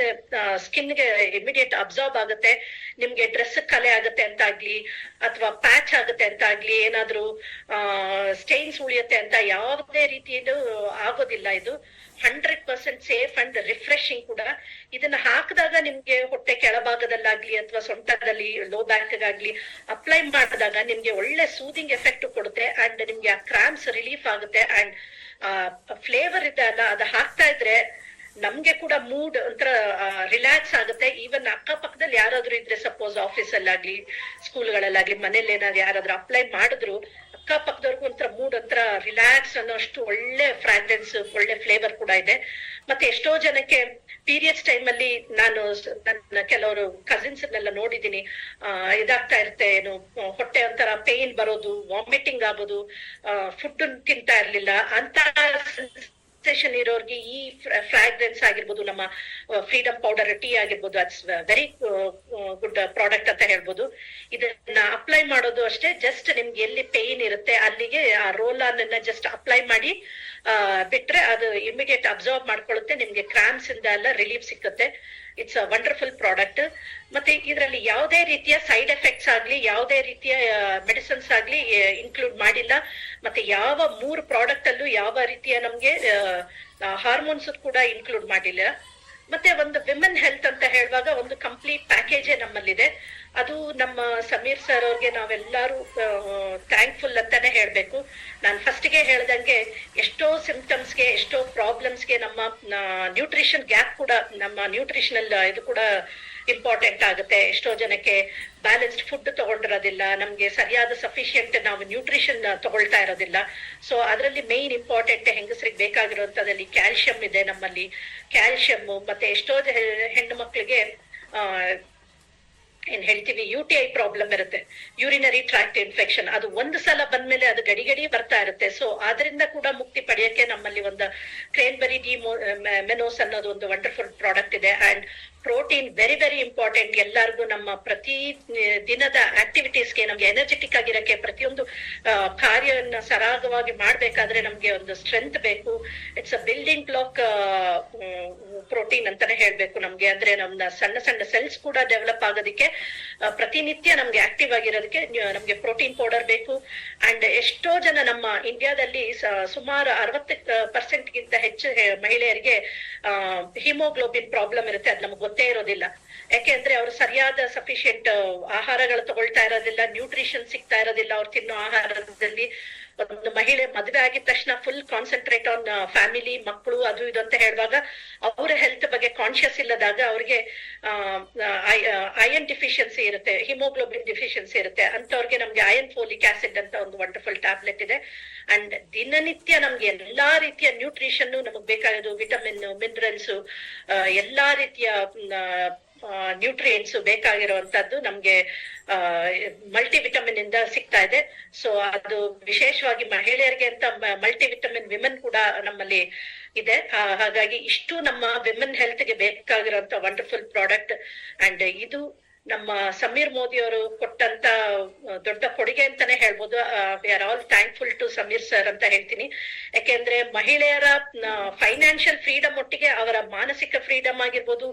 ಸ್ಕಿನ್ಗೆ ಇಮಿಡಿಯೇಟ್ ಅಬ್ಸಾರ್ಬ್ ಆಗುತ್ತೆ. ನಿಮ್ಗೆ ಡ್ರೆಸ್ ಕಲೆ ಆಗುತ್ತೆ ಅಂತ ಆಗ್ಲಿ, ಅಥವಾ ಪ್ಯಾಚ್ ಆಗುತ್ತೆ ಅಂತ ಆಗ್ಲಿ, ಏನಾದ್ರೂ ಸ್ಟೈನ್ಸ್ ಉಳಿಯುತ್ತೆ ಅಂತ ಯಾವುದೇ ರೀತಿಯಲ್ಲೂ ಆಗೋದಿಲ್ಲ. ಇದು 100% ಸೇಫ್ ಅಂಡ್ ರಿಫ್ರೆಶಿಂಗ್ ಕೂಡ. ಇದನ್ನ ಹಾಕಿದಾಗ ನಿಮ್ಗೆ ಹೊಟ್ಟೆ ಕೆಳಭಾಗದಲ್ಲಾಗ್ಲಿ ಅಥವಾ ಸೊಂಟದಲ್ಲಿ ಲೋ ಬ್ಯಾಕ್ ಆಗ್ಲಿ ಅಪ್ಲೈ ಮಾಡಿದಾಗ ನಿಮ್ಗೆ ಒಳ್ಳೆ ಸೂದಿಂಗ್ ಎಫೆಕ್ಟ್ ಕೊಡುತ್ತೆ. ಅಂಡ್ ನಿಮ್ಗೆ ಆ ಕ್ರಾಂಪ್ಸ್ ರಿಲೀಫ್ ಆಗುತ್ತೆ. ಅಂಡ್ ಫ್ಲೇವರ್ ಇದೆ ಅಲ್ಲ, ಅದು ಹಾಕ್ತಾ ಇದ್ರೆ ನಮ್ಗೆ ಕೂಡ ಮೂಡ್ ಒಂಥರ ರಿಲ್ಯಾಕ್ಸ್ ಆಗುತ್ತೆ. ಈವನ್ ಅಕ್ಕಪಕ್ಕದಲ್ಲಿ ಯಾರಾದ್ರೂ ಇದ್ರೆ, ಸಪೋಸ್ ಆಫೀಸ್ ಅಲ್ಲಾಗ್ಲಿ, ಸ್ಕೂಲ್ಗಳಲ್ಲಾಗ್ಲಿ, ಮನೇಲಿ ಏನಾದ್ರು ಯಾರಾದ್ರೂ ಅಪ್ಲೈ ಮಾಡಿದ್ರು ಅಕ್ಕಪಕ್ಕದವ್ರಿಗೂ ಒಂಥರ ಮೂಡ್ ಒಂಥರ ರಿಲ್ಯಾಕ್ಸ್ ಅನ್ನೋಷ್ಟು ಒಳ್ಳೆ ಫ್ರಾಗ್ರೆನ್ಸ್, ಒಳ್ಳೆ ಫ್ಲೇವರ್ ಕೂಡ ಇದೆ. ಮತ್ತೆ ಎಷ್ಟೋ ಜನಕ್ಕೆ ಪೀರಿಯಡ್ಸ್ ಟೈಮ್ ಅಲ್ಲಿ ನಾನು ನನ್ನ ಕೆಲವರು ಕಸಿನ್ಸ್ನೆಲ್ಲ ನೋಡಿದೀನಿ, ಇದಾಗ್ತಾ ಇರುತ್ತೆ, ಏನು ಹೊಟ್ಟೆ ಒಂಥರ ಪೇನ್ ಬರೋದು, ವಾಮಿಟಿಂಗ್ ಆಗೋದು, ಫುಡ್ ತಿಂತಾ ಇರ್ಲಿಲ್ಲ ಅಂತ ಇರೋರ್ಗೆ ಈ ಫ್ರಾಗ್ರೆನ್ಸ್ ಆಗಿರ್ಬೋದು, ನಮ್ಮ ಫ್ರೀಡಮ್ ಪೌಡರ್ ಟೀ ಆಗಿರ್ಬೋದು, ಅಟ್ಸ್ ವೆರಿ ಗುಡ್ ಪ್ರಾಡಕ್ಟ್ ಅಂತ ಹೇಳ್ಬೋದು. ಇದನ್ನ ಅಪ್ಲೈ ಮಾಡೋದು ಅಷ್ಟೇ, ಜಸ್ಟ್ ನಿಮ್ಗೆ ಎಲ್ಲಿ ಪೇನ್ ಇರುತ್ತೆ ಅಲ್ಲಿಗೆ ಆ ರೋಲ್ ಆನ್ ಅನ್ನ ಜಸ್ಟ್ ಅಪ್ಲೈ ಮಾಡಿ ಬಿಟ್ರೆ ಅದು ಇಮಿಡಿಯೇಟ್ ಅಬ್ಸರ್ವ್ ಮಾಡ್ಕೊಳ್ಳುತ್ತೆ. ನಿಮ್ಗೆ ಕ್ರಾಂಪ್ಸ್ ಇಂದ ಎಲ್ಲ ರಿಲೀಫ್ ಸಿಕ್ಕುತ್ತೆ. It's a wonderful product. ಮತ್ತೆ ಇದರಲ್ಲಿ ಯಾವುದೇ ರೀತಿಯ ಸೈಡ್ ಎಫೆಕ್ಟ್ಸ್ ಆಗ್ಲಿ, ಯಾವುದೇ ರೀತಿಯ ಮೆಡಿಸಿನ್ಸ್ ಆಗ್ಲಿ ಇನ್ಕ್ಲೂಡ್ ಮಾಡಿಲ್ಲ. ಮತ್ತೆ ಯಾವ 3 ಪ್ರಾಡಕ್ಟ್ ಅಲ್ಲೂ ಯಾವ ರೀತಿಯ ನಮ್ಗೆ ಹಾರ್ಮೋನ್ಸ್ ಕೂಡ ಇನ್ಕ್ಲೂಡ್ ಮಾಡಿಲ್ಲ. ಮತ್ತೆ ಒಂದು ವಿಮೆನ್ ಹೆಲ್ತ್ ಅಂತ ಹೇಳುವಾಗ ಒಂದು ಕಂಪ್ಲೀಟ್ ಪ್ಯಾಕೇಜೇ ನಮ್ಮಲ್ಲಿದೆ. ಅದು ನಮ್ಮ ಸಮೀರ್ ಸರ್ ಅವ್ರಿಗೆ ನಾವೆಲ್ಲರೂ ಥ್ಯಾಂಕ್ಫುಲ್ ಅಂತಾನೆ ಹೇಳ್ಬೇಕು. ನಾನು ಫಸ್ಟ್ಗೆ ಹೇಳ್ದಂಗೆ ಎಷ್ಟೋ ಸಿಂಪ್ಟಮ್ಸ್ಗೆ, ಎಷ್ಟೋ ಪ್ರಾಬ್ಲಮ್ಸ್ಗೆ ನಮ್ಮ ನ್ಯೂಟ್ರಿಷನ್ ಗ್ಯಾಪ್ ಕೂಡ, ನಮ್ಮ ನ್ಯೂಟ್ರಿಷನಲ್ ಇದು ಕೂಡ ಇಂಪಾರ್ಟೆಂಟ್ ಆಗುತ್ತೆ. ಎಷ್ಟೋ ಜನಕ್ಕೆ ಬ್ಯಾಲೆನ್ಸ್ಡ್ ಫುಡ್ ತಗೊಂಡಿರೋದಿಲ್ಲ, ನಮ್ಗೆ ಸರಿಯಾದ ಸಫಿಶಿಯಂಟ್ ನಾವು ನ್ಯೂಟ್ರಿಷನ್ ತಗೊಳ್ತಾ ಇರೋದಿಲ್ಲ. ಸೊ ಅದರಲ್ಲಿ ಮೇನ್ ಇಂಪಾರ್ಟೆಂಟ್ ಹೆಂಗಸರಿಗೆ ಬೇಕಾಗಿರುವಂತದ್ರಲ್ಲಿ ಕ್ಯಾಲ್ಸಿಯಂ ಇದೆ ನಮ್ಮಲ್ಲಿ. ಕ್ಯಾಲ್ಸಿಯಂ ಮತ್ತೆ ಎಷ್ಟೋ ಹೆಣ್ಣು ಮಕ್ಳಿಗೆ ಏನ್ ಹೇಳ್ತೀವಿ UTI ಪ್ರಾಬ್ಲಮ್ ಇರುತ್ತೆ, ಯೂರಿನರಿ ಟ್ರಾಕ್ಟ್ ಇನ್ಫೆಕ್ಷನ್. ಅದು ಒಂದು ಸಲ ಬಂದ್ಮೇಲೆ ಅದು ಗಡಿ ಬರ್ತಾ ಇರುತ್ತೆ. ಸೊ ಅದರಿಂದ ಕೂಡ ಮುಕ್ತಿ ಪಡೆಯಕ್ಕೆ ನಮ್ಮಲ್ಲಿ ಒಂದು ಕ್ರೇನ್ಬೆರಿ ಡಿ ಮೆನೋಸ್ ಅನ್ನೋದು ಒಂದು ವಂಡರ್ಫುಲ್ ಪ್ರಾಡಕ್ಟ್ ಇದೆ. And protein very very important ಎಲ್ಲರಿಗೂ. ನಮ್ಮ ಪ್ರತಿ ದಿನದ ಆಕ್ಟಿವಿಟೀಸ್ಗೆ, ನಮ್ಗೆ ಎನರ್ಜೆಟಿಕ್ ಆಗಿರಕ್ಕೆ, ಪ್ರತಿಯೊಂದು ಕಾರ್ಯವನ್ನ ಸರಾಗವಾಗಿ ಮಾಡ್ಬೇಕಾದ್ರೆ ನಮ್ಗೆ ಒಂದು ಸ್ಟ್ರೆಂತ್ ಬೇಕು. It's a building block protein ಅಂತಾನೆ ಹೇಳ್ಬೇಕು ನಮ್ಗೆ. ಅಂದ್ರೆ ನಮ್ಮ ಸಣ್ಣ ಸಣ್ಣ ಸೆಲ್ಸ್ ಕೂಡ ಡೆವಲಪ್ ಆಗೋದಕ್ಕೆ, ಪ್ರತಿನಿತ್ಯ ನಮ್ಗೆ ಆಕ್ಟಿವ್ ಆಗಿರೋದಕ್ಕೆ ನಮ್ಗೆ ಪ್ರೋಟೀನ್ ಪೌಡರ್ ಬೇಕು. ಅಂಡ್ ಎಷ್ಟೋ ಜನ ನಮ್ಮ ಇಂಡಿಯಾದಲ್ಲಿ ಸುಮಾರು 60% ಗಿಂತ ಹೆಚ್ಚು ಮಹಿಳೆಯರಿಗೆ ಹಿಮೋಗ್ಲೋಬಿನ್ ಪ್ರಾಬ್ಲಮ್ ಇರುತ್ತೆ. ಅದು ನಮ್ಗೆ ಗೊತ್ತೇ ಇರೋದಿಲ್ಲ. ಯಾಕೆಂದ್ರೆ ಅವ್ರು ಸರಿಯಾದ ಸಫಿಶಿಯಂಟ್ ಆಹಾರಗಳು ತಗೊಳ್ತಾ ಇರೋದಿಲ್ಲ, ನ್ಯೂಟ್ರಿಷನ್ ಸಿಗ್ತಾ ಇರೋದಿಲ್ಲ ಅವ್ರು ತಿನ್ನೋ ಆಹಾರದಲ್ಲಿ. ಒಂದು ಮಹಿಳೆ ಮದುವೆ ಆಗಿದ ತಕ್ಷಣ ಫುಲ್ ಕಾನ್ಸಂಟ್ರೇಟ್ ಆನ್ ಫ್ಯಾಮಿಲಿ, ಮಕ್ಕಳು, ಅದು ಇದು ಅಂತ ಹೇಳುವಾಗ ಅವರ ಹೆಲ್ತ್ ಬಗ್ಗೆ ಕಾನ್ಶಿಯಸ್ ಇಲ್ಲದಾಗ ಅವ್ರಿಗೆ ಐರನ್ ಡಿಫಿಷಿಯನ್ಸಿ ಇರುತ್ತೆ, ಹಿಮೋಗ್ಲೋಬಿನ್ ಡಿಫಿಷಿಯನ್ಸಿ ಇರುತ್ತೆ. ಅಂತವ್ರಿಗೆ ನಮ್ಗೆ ಐರನ್ ಫೋಲಿಕ್ ಆಸಿಡ್ ಅಂತ ಒಂದು ವಂಡರ್ಫುಲ್ ಟ್ಯಾಬ್ಲೆಟ್ ಇದೆ. ಅಂಡ್ ದಿನನಿತ್ಯ ನಮ್ಗೆ ಎಲ್ಲಾ ರೀತಿಯ ನ್ಯೂಟ್ರಿಷನ್ ನಮಗ್ ಬೇಕಾಗೋದು, ವಿಟಮಿನ್, ಮಿನರಲ್ಸ್, ಎಲ್ಲಾ ರೀತಿಯ ನ್ಯೂಟ್ರಿಯೆಂಟ್ಸ್ ಬೇಕಾಗಿರುವಂತದ್ದು ನಮ್ಗೆ ಮಲ್ಟಿ ವಿಟಮಿನ್ ಇಂದ ಸಿಗ್ತಾ ಇದೆ. ಸೊ ಅದು ವಿಶೇಷವಾಗಿ ಮಹಿಳೆಯರಿಗೆ ಅಂತ ಮಲ್ಟಿ ವಿಟಮಿನ್ ವಿಮೆನ್ ಕೂಡ ನಮ್ಮಲ್ಲಿ ಇದೆ. ಹಾಗಾಗಿ ಇಷ್ಟು ನಮ್ಮ ವಿಮೆನ್ ಹೆಲ್ತ್ ಗೆ ಬೇಕಾಗಿರುವಂತ ವಂಡರ್ಫುಲ್ ಪ್ರಾಡಕ್ಟ್. ಅಂಡ್ ಇದು ನಮ್ಮ ಸಮೀರ್ ಮೋದಿ ಅವರು ಕೊಟ್ಟಂತ ದೊಡ್ಡ ಕೊಡುಗೆ ಅಂತಾನೆ ಹೇಳ್ಬೋದು. We are all thankful to Sameer sir ಅಂತ ಹೇಳ್ತೀನಿ. ಯಾಕೆಂದ್ರೆ ಮಹಿಳೆಯರ ಫೈನಾನ್ಷಿಯಲ್ ಫ್ರೀಡಮ್ ಒಟ್ಟಿಗೆ ಅವರ ಮಾನಸಿಕ ಫ್ರೀಡಮ್ ಆಗಿರ್ಬೋದು,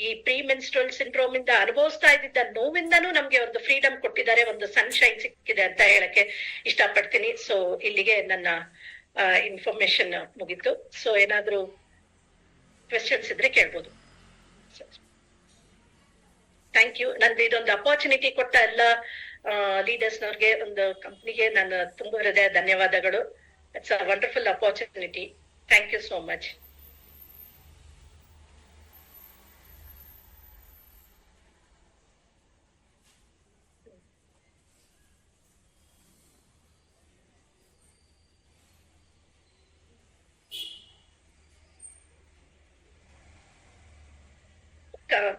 ಈ ಪ್ರೀ ಮೆನ್ಸ್ಟ್ರುಯಲ್ ಸಿಂಡ್ರೋಮ್ ಇಂದ ಅನುಭವಿಸ್ತಾ ಇದ್ದಿದ್ದ ನೋವಿಂದನೂ ನಮ್ಗೆ ಒಂದು ಫ್ರೀಡಮ್ ಕೊಟ್ಟಿದ್ದಾರೆ, ಒಂದು ಸನ್ಶೈನ್ ಸಿಕ್ಕಿದೆ ಅಂತ ಹೇಳಕ್ಕೆ ಇಷ್ಟಪಡ್ತೀನಿ. ಸೊ ಇಲ್ಲಿಗೆ ನನ್ನ ಇನ್ಫಾರ್ಮೇಶನ್ ಮುಗಿತು. ಸೊ ಏನಾದ್ರೂ ಕ್ವೆಶನ್ಸ್ ಇದ್ರೆ ಕೇಳ್ಬೋದು. Thank you. ನಂದು ಇದೊಂದು ಅಪರ್ಚುನಿಟಿ ಕೊಟ್ಟ ಎಲ್ಲ ಲೀಡರ್ಸ್ನವ್ರಿಗೆ, ಒಂದು ಕಂಪ್ನಿಗೆ ನಾನು ತುಂಬಾ ಹೃದಯ ಧನ್ಯವಾದಗಳು. It's a wonderful opportunity. Thank you so much.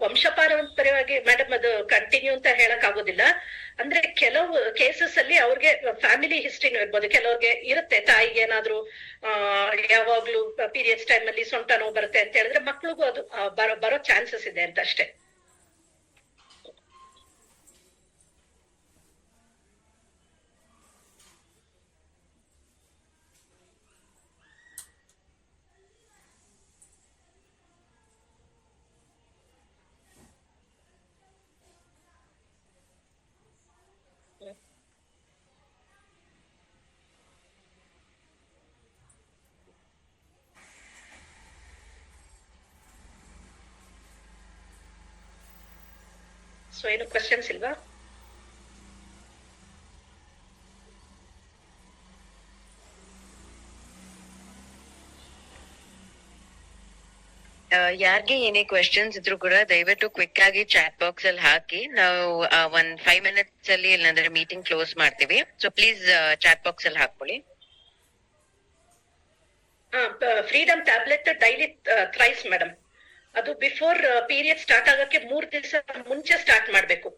ವಂಶಪಾರಂಪರ್ಯವಾಗಿ ಮೇಡಮ್ ಅದು ಕಂಟಿನ್ಯೂ ಅಂತ ಹೇಳಕ್ ಆಗೋದಿಲ್ಲ. ಅಂದ್ರೆ ಕೆಲವು ಕೇಸಸ್ ಅಲ್ಲಿ ಅವ್ರಿಗೆ ಫ್ಯಾಮಿಲಿ ಹಿಸ್ಟ್ರಿನೂ ಇರ್ಬೋದು. ಕೆಲವ್ರಿಗೆ ಇರುತ್ತೆ, ತಾಯಿಗೆ ಏನಾದ್ರು ಯಾವಾಗ್ಲೂ ಪೀರಿಯಡ್ಸ್ ಟೈಮ್ ಅಲ್ಲಿ ಸೊಂಟ ನೋವು ಬರುತ್ತೆ ಅಂತ ಹೇಳಿದ್ರೆ ಮಕ್ಳಿಗೂ ಅದು ಬರೋ ಚಾನ್ಸಸ್ ಇದೆ ಅಂತ ಅಷ್ಟೇ. ಸೊ ಏನು ಕ್ವಶನ್ಸ್ ಇಲ್ವಾ? ಯಾರಿಗೆ ಏನೇ ಕ್ವೆಶನ್ಸ್ ಇದ್ರು ಕೂಡ ದಯವಿಟ್ಟು ಕ್ವಿಕ್ ಆಗಿ ಚಾಟ್ ಬಾಕ್ಸ್ ಅಲ್ಲಿ ಹಾಕಿ. ನಾವು ಒಂದ್ 5 minutes ಅಲ್ಲಿ ಇಲ್ಲಾಂದ್ರೆ ಮೀಟಿಂಗ್ ಕ್ಲೋಸ್ ಮಾಡ್ತೀವಿ. ಸೊ ಪ್ಲೀಸ್ ಚಾಟ್ ಬಾಕ್ಸ್ ಅಲ್ಲಿ ಹಾಕೊಳ್ಳಿ. Freedom tablet daily thrice madam. ಅದು ಬಿಫೋರ್ ಪೀರಿಯಡ್ ಸ್ಟಾರ್ಟ್ ಆಗಕ್ಕೆ 3 ದಿವಸ ಮುಂಚೆ ಸ್ಟಾರ್ಟ್ ಮಾಡ್ಬೇಕು.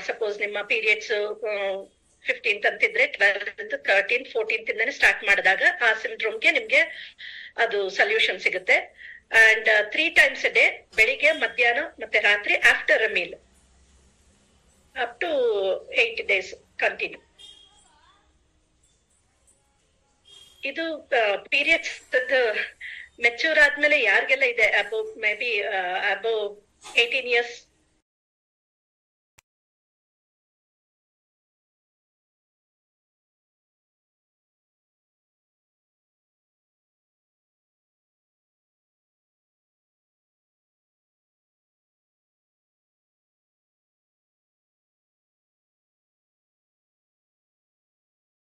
ಸಪೋಸ್ ನಿಮ್ಮ ಪೀರಿಯಡ್ಸ್ 15th ಅಂತಿದ್ರೆ 12th 13th 14th ಇಂದಾನೆ ಸ್ಟಾರ್ಟ್ ಮಾಡಿದಾಗ ಆ ಸಿಂಡ್ರೋಮ್ಗೆ ನಿಮ್ಗೆ ಅದು ಸೊಲ್ಯೂಷನ್ ಸಿಗುತ್ತೆ. ಅಂಡ್ 3 times a day, ಬೆಳಿಗ್ಗೆ, ಮಧ್ಯಾಹ್ನ ಮತ್ತೆ ರಾತ್ರಿ, after a meal, up to 8 days continue. ಇದು ಪೀರಿಯಡ್ಸ್ ಮೆಚೂರ್ ಆದ್ಮೇಲೆ ಯಾರಿಗೆಲ್ಲ ಇದೆ, above maybe above 18 years